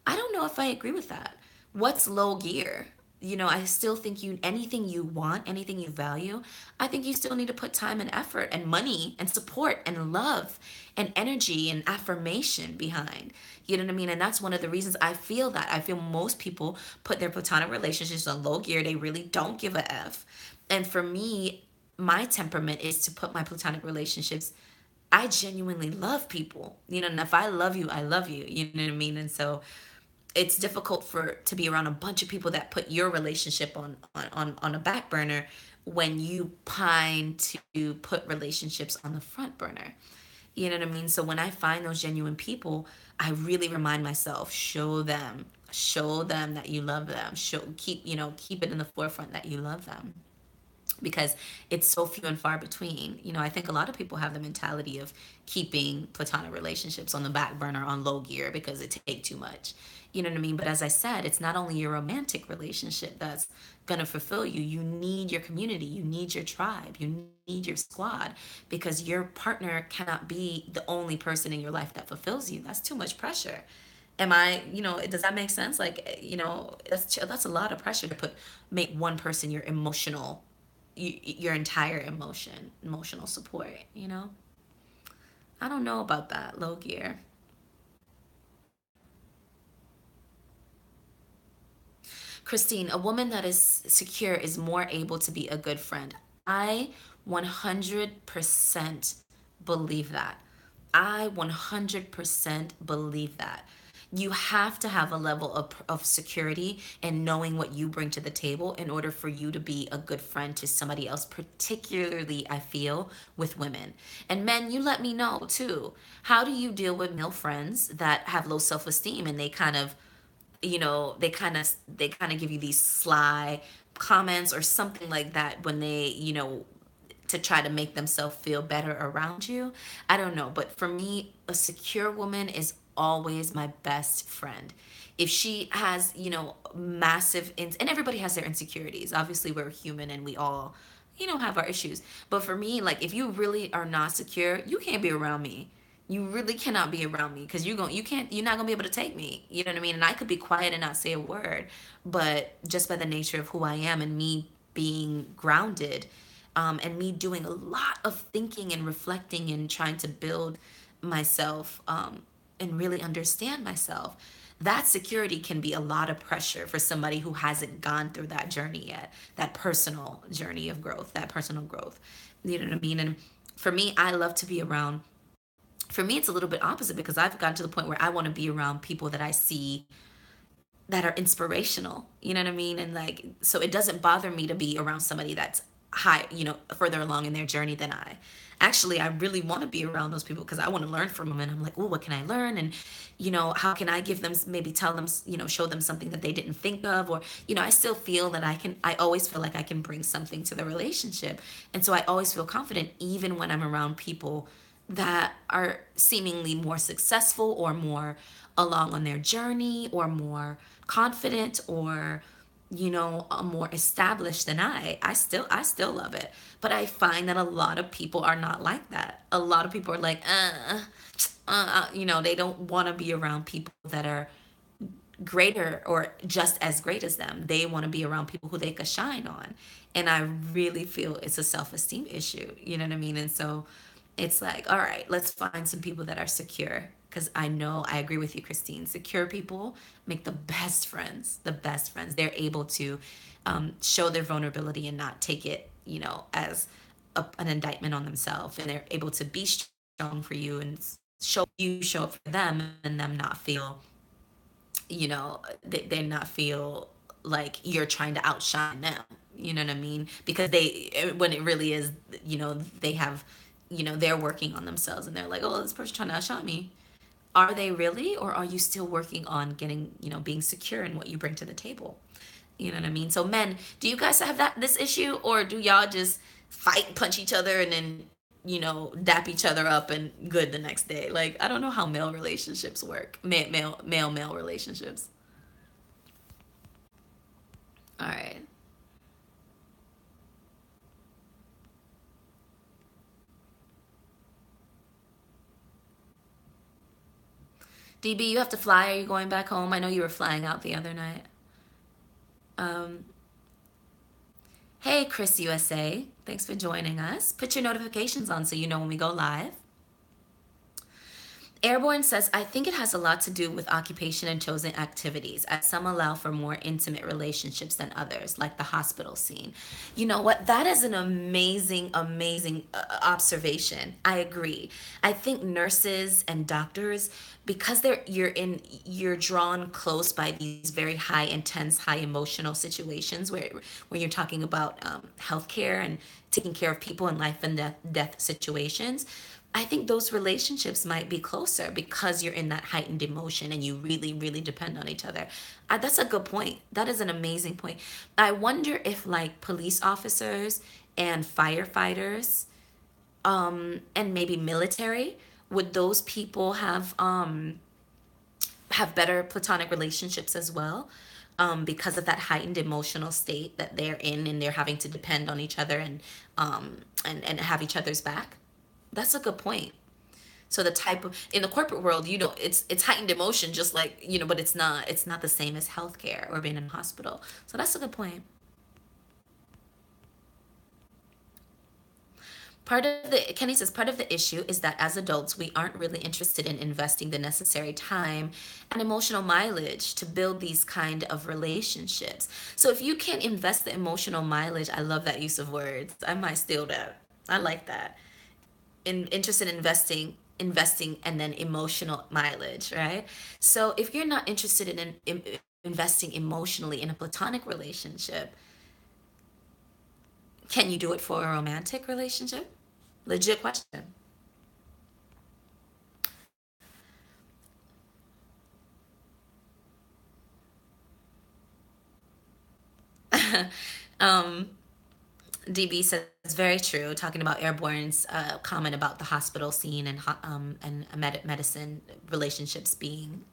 I don't know if I agree with that. What's low gear? I still think anything you want, anything you value, I think you still need to put time and effort and money and support and love and energy and affirmation behind. You know what I mean? And that's one of the reasons I feel that. I feel most people put their platonic relationships on low gear. They really don't give a F. And for me, my temperament is to put my platonic relationships. I genuinely love people, and if I love you, I love you. You know what I mean? And so it's difficult for to be around a bunch of people that put your relationship on a back burner when you pine to put relationships on the front burner. You know what I mean? So when I find those genuine people, I really remind myself, show them that you love them. Keep it in the forefront that you love them, because it's so few and far between. I think a lot of people have the mentality of keeping platonic relationships on the back burner on low gear because it takes too much. You know what I mean? But as I said, it's not only your romantic relationship that's going to fulfill you. You need your community, you need your tribe, you need your squad, because your partner cannot be the only person in your life that fulfills you. That's too much pressure. Does that make sense? Like, that's a lot of pressure to make one person your your entire emotional support. I don't know about that low gear. Christine, a woman that is secure is more able to be a good friend. I 100% believe that. I 100% believe that. You have to have a level of security and knowing what you bring to the table in order for you to be a good friend to somebody else, particularly, I feel, with women. And men, you let me know too. How do you deal with male friends that have low self esteem, and they kind of they kind of give you these sly comments or something like that when they to try to make themselves feel better around you? I don't know, but for me, a secure woman is always my best friend. If she has massive and everybody has their insecurities. Obviously, we're human and we all have our issues. But for me, like, if you really are not secure, you can't be around me. You really cannot be around me, because you're not gonna be able to take me. You know what I mean? And I could be quiet and not say a word, but just by the nature of who I am and me being grounded, and me doing a lot of thinking and reflecting and trying to build myself, and really understand myself, that security can be a lot of pressure for somebody who hasn't gone through that journey yet, that personal journey of growth, that personal growth. You know what I mean? And for me, I love to be around. For me, it's a little bit opposite, because I've gotten to the point where I want to be around people that I see that are inspirational. You know what I mean? And like, so it doesn't bother me to be around somebody that's high, further along in their journey than I. Actually, I really want to be around those people because I want to learn from them. And I'm like, oh, what can I learn? And, how can I give them, maybe tell them, show them something that they didn't think of? Or, I still feel that I always feel like I can bring something to the relationship. And so I always feel confident, even when I'm around people that are seemingly more successful or more along on their journey or more confident or more established than I still love it. But I find that a lot of people are not like that. A lot of people are like they don't want to be around people that are greater or just as great as them. They want to be around people who they could shine on. And I really feel it's a self-esteem issue. You know what I mean? And so it's like, all right, let's find some people that are secure. Because I know I agree with you, Christine. Secure people make the best friends. The best friends. They're able to show their vulnerability and not take it, as an indictment on themselves. And they're able to be strong for you and show up for them, and them not feel, they not feel like you're trying to outshine them. You know what I mean? Because when it really is, they have, they're working on themselves and they're like, oh, this person's trying to outshine me. Are they really, or are you still working on getting, being secure in what you bring to the table? You know what I mean? So men, do you guys have this issue, or do y'all just fight, punch each other, and then dap each other up and good the next day? Like, I don't know how male relationships work, male relationships. All right, DB, you have to fly. Are you going back home? I know you were flying out the other night. Um, hey, Chris USA, thanks for joining us. Put your notifications on so you know when we go live. Airborne says, I think it has a lot to do with occupation and chosen activities, as some allow for more intimate relationships than others, like the hospital scene. You know what? That is an amazing, amazing observation. I agree. I think nurses and doctors, because you're drawn close by these very high, intense, high emotional situations where you're talking about healthcare and taking care of people in life and death situations. I think those relationships might be closer because you're in that heightened emotion and you really, really depend on each other. That's a good point. That is an amazing point. I wonder if, like, police officers and firefighters, and maybe military, would those people have better platonic relationships as well, because of that heightened emotional state that they're in, and they're having to depend on each other and have each other's back. That's a good point. So the type of in the corporate world, it's heightened emotion, just like, but it's not the same as healthcare or being in a hospital. So that's a good point. Kenny says part of the issue is that as adults we aren't really interested in investing the necessary time and emotional mileage to build these kind of relationships. So if you can't invest the emotional mileage, I love that use of words. I might steal that. I like that. Interested in investing and then emotional mileage, right? So if you're not interested in investing emotionally in a platonic relationship, can you do it for a romantic relationship? Legit question. um DB says it's very true, talking about Airborne's comment about the hospital scene and medicine relationships being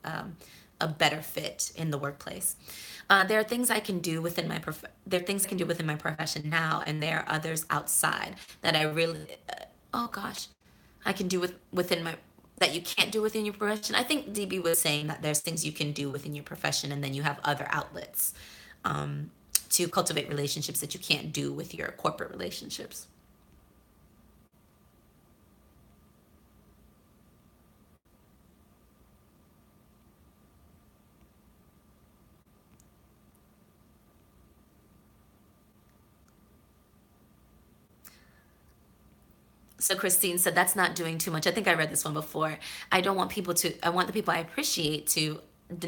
a better fit in the workplace. There are things I can do within my there are things I can do within my profession now, and there are others outside that I really, oh gosh, I can do within my that you can't do within your profession. I think DB was saying that there's things you can do within your profession, and then you have other outlets um, to cultivate relationships that you can't do with your corporate relationships. So Christine said that's not doing too much. I think I read this one before. I want the people I appreciate to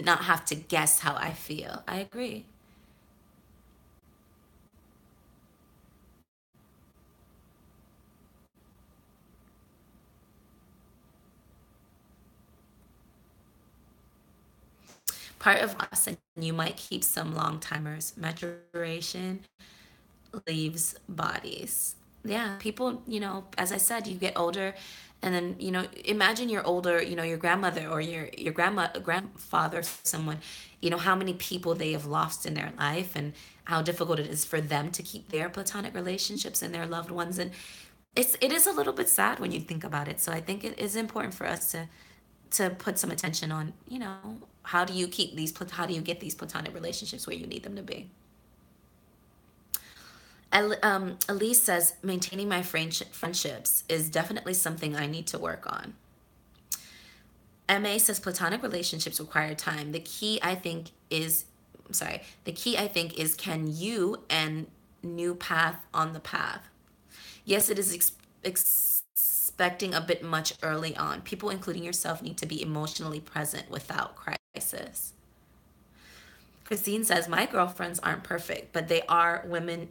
not have to guess how I feel. I agree. Part of loss, and you might keep some long timers. Maturation leaves bodies. Yeah, people, as I said, you get older, and then, imagine you're older, your grandmother or your grandfather, someone, how many people they have lost in their life, and how difficult it is for them to keep their platonic relationships and their loved ones. And it is a little bit sad when you think about it. So I think it is important for us to to put some attention on, how do you keep these, how do you get these platonic relationships where you need them to be? Elise says, maintaining my friendships is definitely something I need to work on. MA says, platonic relationships require time. The key I think is, can you and new path on the path? Yes, it is expecting a bit much early on. People, including yourself, need to be emotionally present without crisis. Christine says, my girlfriends aren't perfect, but they are women.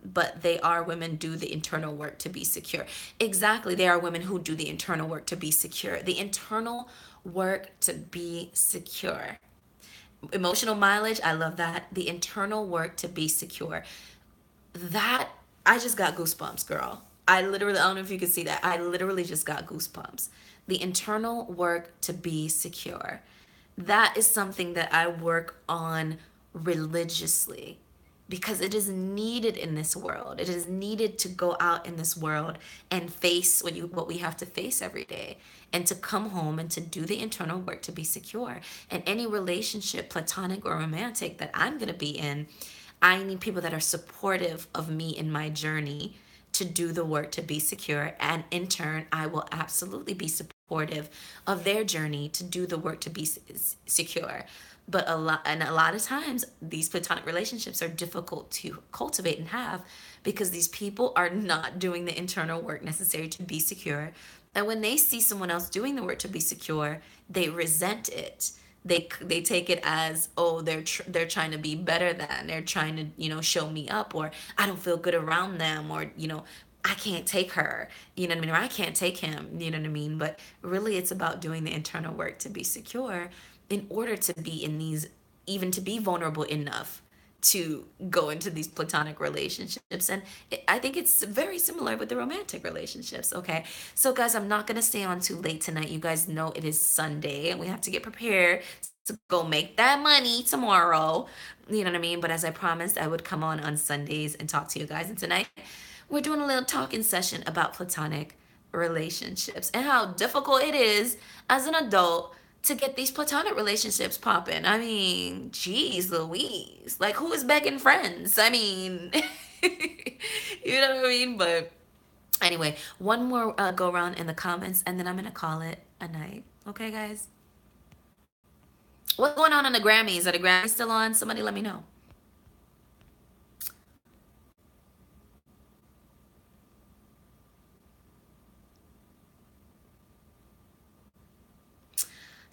But they are women do the internal work to be secure. Exactly, they are women who do the internal work to be secure. The internal work to be secure. Emotional mileage, I love that. The internal work to be secure. That, I just got goosebumps, girl. I don't know if you can see that. I literally just got goosebumps. The internal work to be secure. That is something that I work on religiously because it is needed in this world. It is needed to go out in this world and face what we have to face every day, and to come home and to do the internal work to be secure. And any relationship, platonic or romantic, that I'm going to be in, I need people that are supportive of me in my journey to do the work to be secure. And in turn, I will absolutely be supportive of their journey to do the work to be secure. But a lot of times, these platonic relationships are difficult to cultivate and have because these people are not doing the internal work necessary to be secure. And when they see someone else doing the work to be secure, they resent it. They take it as, oh, they're trying to be better than, they're trying to, show me up, or I don't feel good around them, or I can't take her, you know what I mean, or I can't take him, you know what I mean. But really, it's about doing the internal work to be secure in order to be in these, even to be vulnerable enough to go into these platonic relationships. And I think it's very similar with the romantic relationships. Okay, so guys, I'm not gonna stay on too late tonight. You guys know it is Sunday and we have to get prepared to go make that money tomorrow, you know what I mean. But as I promised, I would come on Sundays and talk to you guys. And tonight we're doing a little talking session about platonic relationships and how difficult it is as an adult to get these platonic relationships popping. I mean, geez Louise. Like, who is begging friends? I mean, you know what I mean? But anyway, one more go around in the comments and then I'm going to call it a night. Okay, guys? What's going on the Grammys? Are the Grammys still on? Somebody let me know.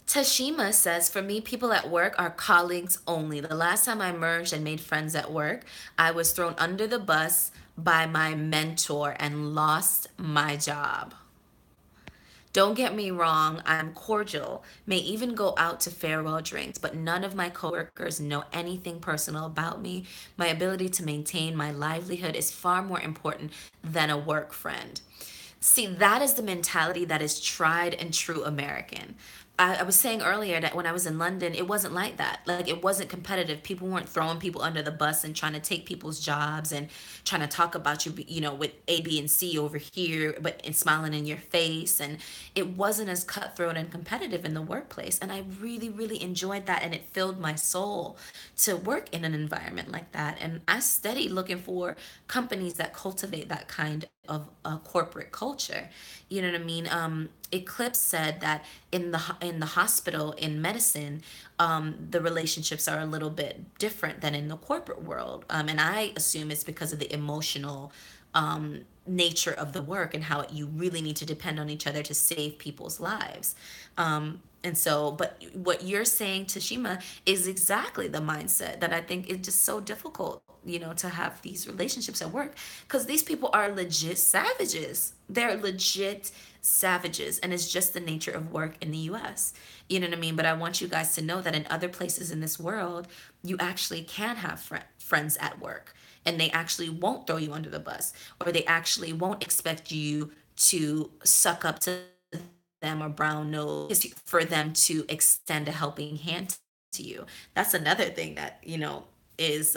Tashima says, for me, people at work are colleagues only. The last time I merged and made friends at work, I was thrown under the bus by my mentor and lost my job. Don't get me wrong, I'm cordial, may even go out to farewell drinks, but none of my coworkers know anything personal about me. My ability to maintain my livelihood is far more important than a work friend. See, that is the mentality that is tried and true American. I was saying earlier that when I was in London, it wasn't like that. Like, it wasn't competitive. People weren't throwing people under the bus and trying to take people's jobs and trying to talk about you, with A, B, and C over here, but and smiling in your face. And it wasn't as cutthroat and competitive in the workplace. And I really, really enjoyed that. And it filled my soul to work in an environment like that. And I studied looking for companies that cultivate that kind of a corporate culture. You know what I mean? Eclipse said that in the hospital, in medicine, the relationships are a little bit different than in the corporate world, and I assume it's because of the emotional nature of the work and how you really need to depend on each other to save people's lives. And so, but what you're saying, Tashima, is exactly the mindset that I think is just so difficult, to have these relationships at work because these people are legit savages. They're legit savages, and it's just the nature of work in the US. You know what I mean? But I want you guys to know that in other places in this world, you actually can have friends at work, and they actually won't throw you under the bus, or they actually won't expect you to suck up to them or brown nose for them to extend a helping hand to you. That's another thing that is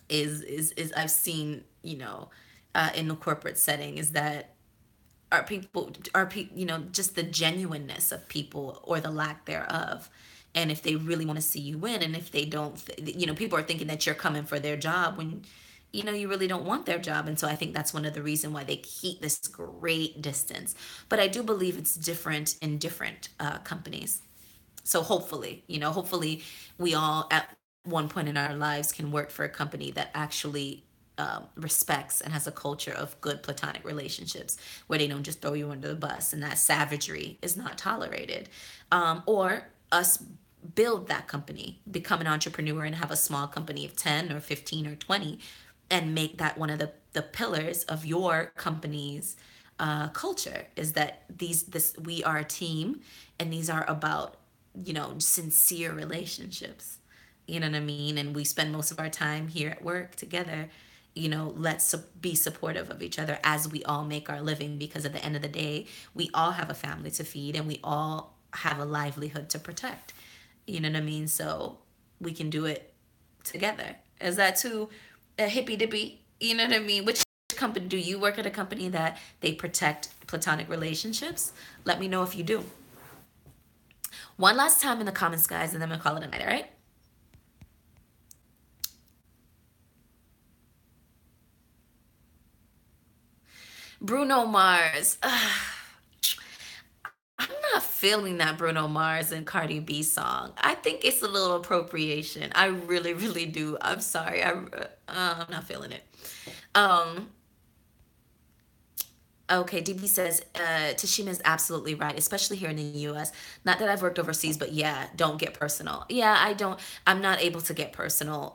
is I've seen in the corporate setting, is that just the genuineness of people or the lack thereof. And if they really want to see you win, and if they don't, people are thinking that you're coming for their job when you really don't want their job. And so I think that's one of the reason why they keep this great distance. But I do believe it's different in different companies. So hopefully we all at one point in our lives can work for a company that actually respects and has a culture of good platonic relationships where they don't just throw you under the bus and that savagery is not tolerated. Or us build that company, become an entrepreneur and have a small company of 10 or 15 or 20 and make that one of the pillars of your company's culture is that we are a team, and these are about sincere relationships. You know what I mean? And we spend most of our time here at work together. Let's be supportive of each other as we all make our living, because at the end of the day, we all have a family to feed and we all have a livelihood to protect. You know what I mean? So we can do it together. Is that too hippy dippy? You know what I mean? Which company do you work at? A company that they protect platonic relationships? Let me know if you do. One last time in the comments, guys, and then I'm gonna call it a night. All right? Bruno Mars. I'm not feeling that Bruno Mars and Cardi B song. I think it's a little appropriation. I really, really do. I'm sorry. I'm not feeling it. Um, Okay, DB says Tashima is absolutely right, especially here in the U.S. Not that I've worked overseas, but yeah, don't get personal. Yeah, I don't. I'm not able to get personal,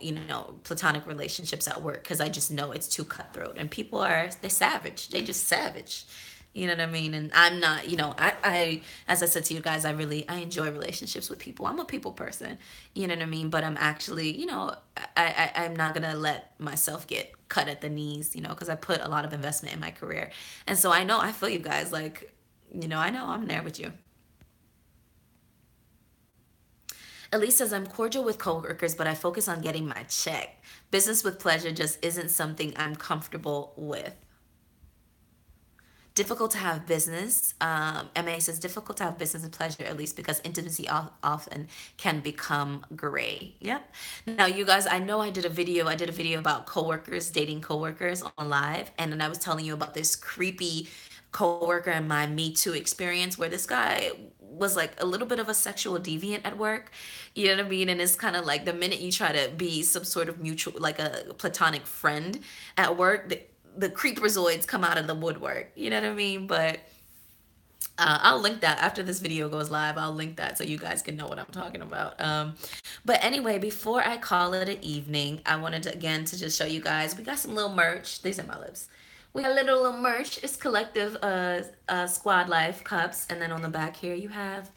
platonic relationships at work because I just know it's too cutthroat, and people they savage. They just savage. You know what I mean? And I'm not, as I said to you guys, I enjoy relationships with people. I'm a people person, you know what I mean? But I'm actually, I'm not going to let myself get cut at the knees, because I put a lot of investment in my career. And so I feel you guys, like, I know I'm there with you. Elise says, I'm cordial with coworkers, but I focus on getting my check. Business with pleasure just isn't something I'm comfortable with. Difficult to have business. MA says difficult to have business and pleasure, at least because intimacy often can become gray. Yep. Now, you guys, I know I did a video. I did a video about coworkers dating coworkers on live, and then I was telling you about this creepy coworker and my Me Too experience where this guy was like a little bit of a sexual deviant at work. You know what I mean? And it's kind of like the minute you try to be some sort of mutual, like a platonic friend at work, the creeperzoids come out of the woodwork. You know what I mean? But I'll link that after this video goes live. I'll link that so you guys can know what I'm talking about. But anyway, before I call it an evening, I wanted to again to just show you guys we got some little merch. These are my lips. We got a little merch. It's collective squad life cups, and then on the back here you have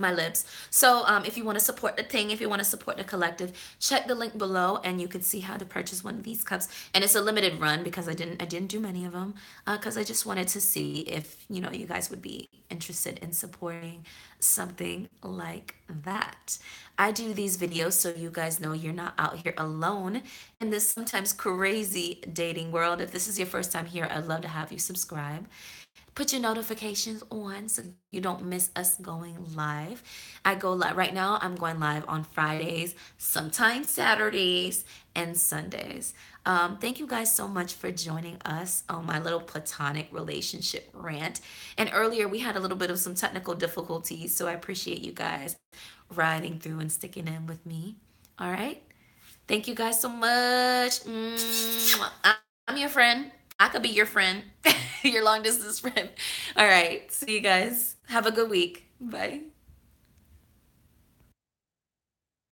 my lips. So if you want to support the thing, if you want to support the collective, check the link below and you can see how to purchase one of these cups. And it's a limited run because I didn't do many of them because I just wanted to see if you guys would be interested in supporting something like that. I do these videos so you guys know you're not out here alone in this sometimes crazy dating world. If this is your first time here, I'd love to have you subscribe. Put your notifications on so you don't miss us going live. I go live right now. I'm going live on Fridays, sometimes Saturdays, and Sundays. Thank you guys so much for joining us on my little platonic relationship rant. And earlier we had a little bit of some technical difficulties, so I appreciate you guys riding through and sticking in with me. All right. Thank you guys so much. I'm your friend. I could be your friend, your long distance friend. All right. See you guys. Have a good week. Bye.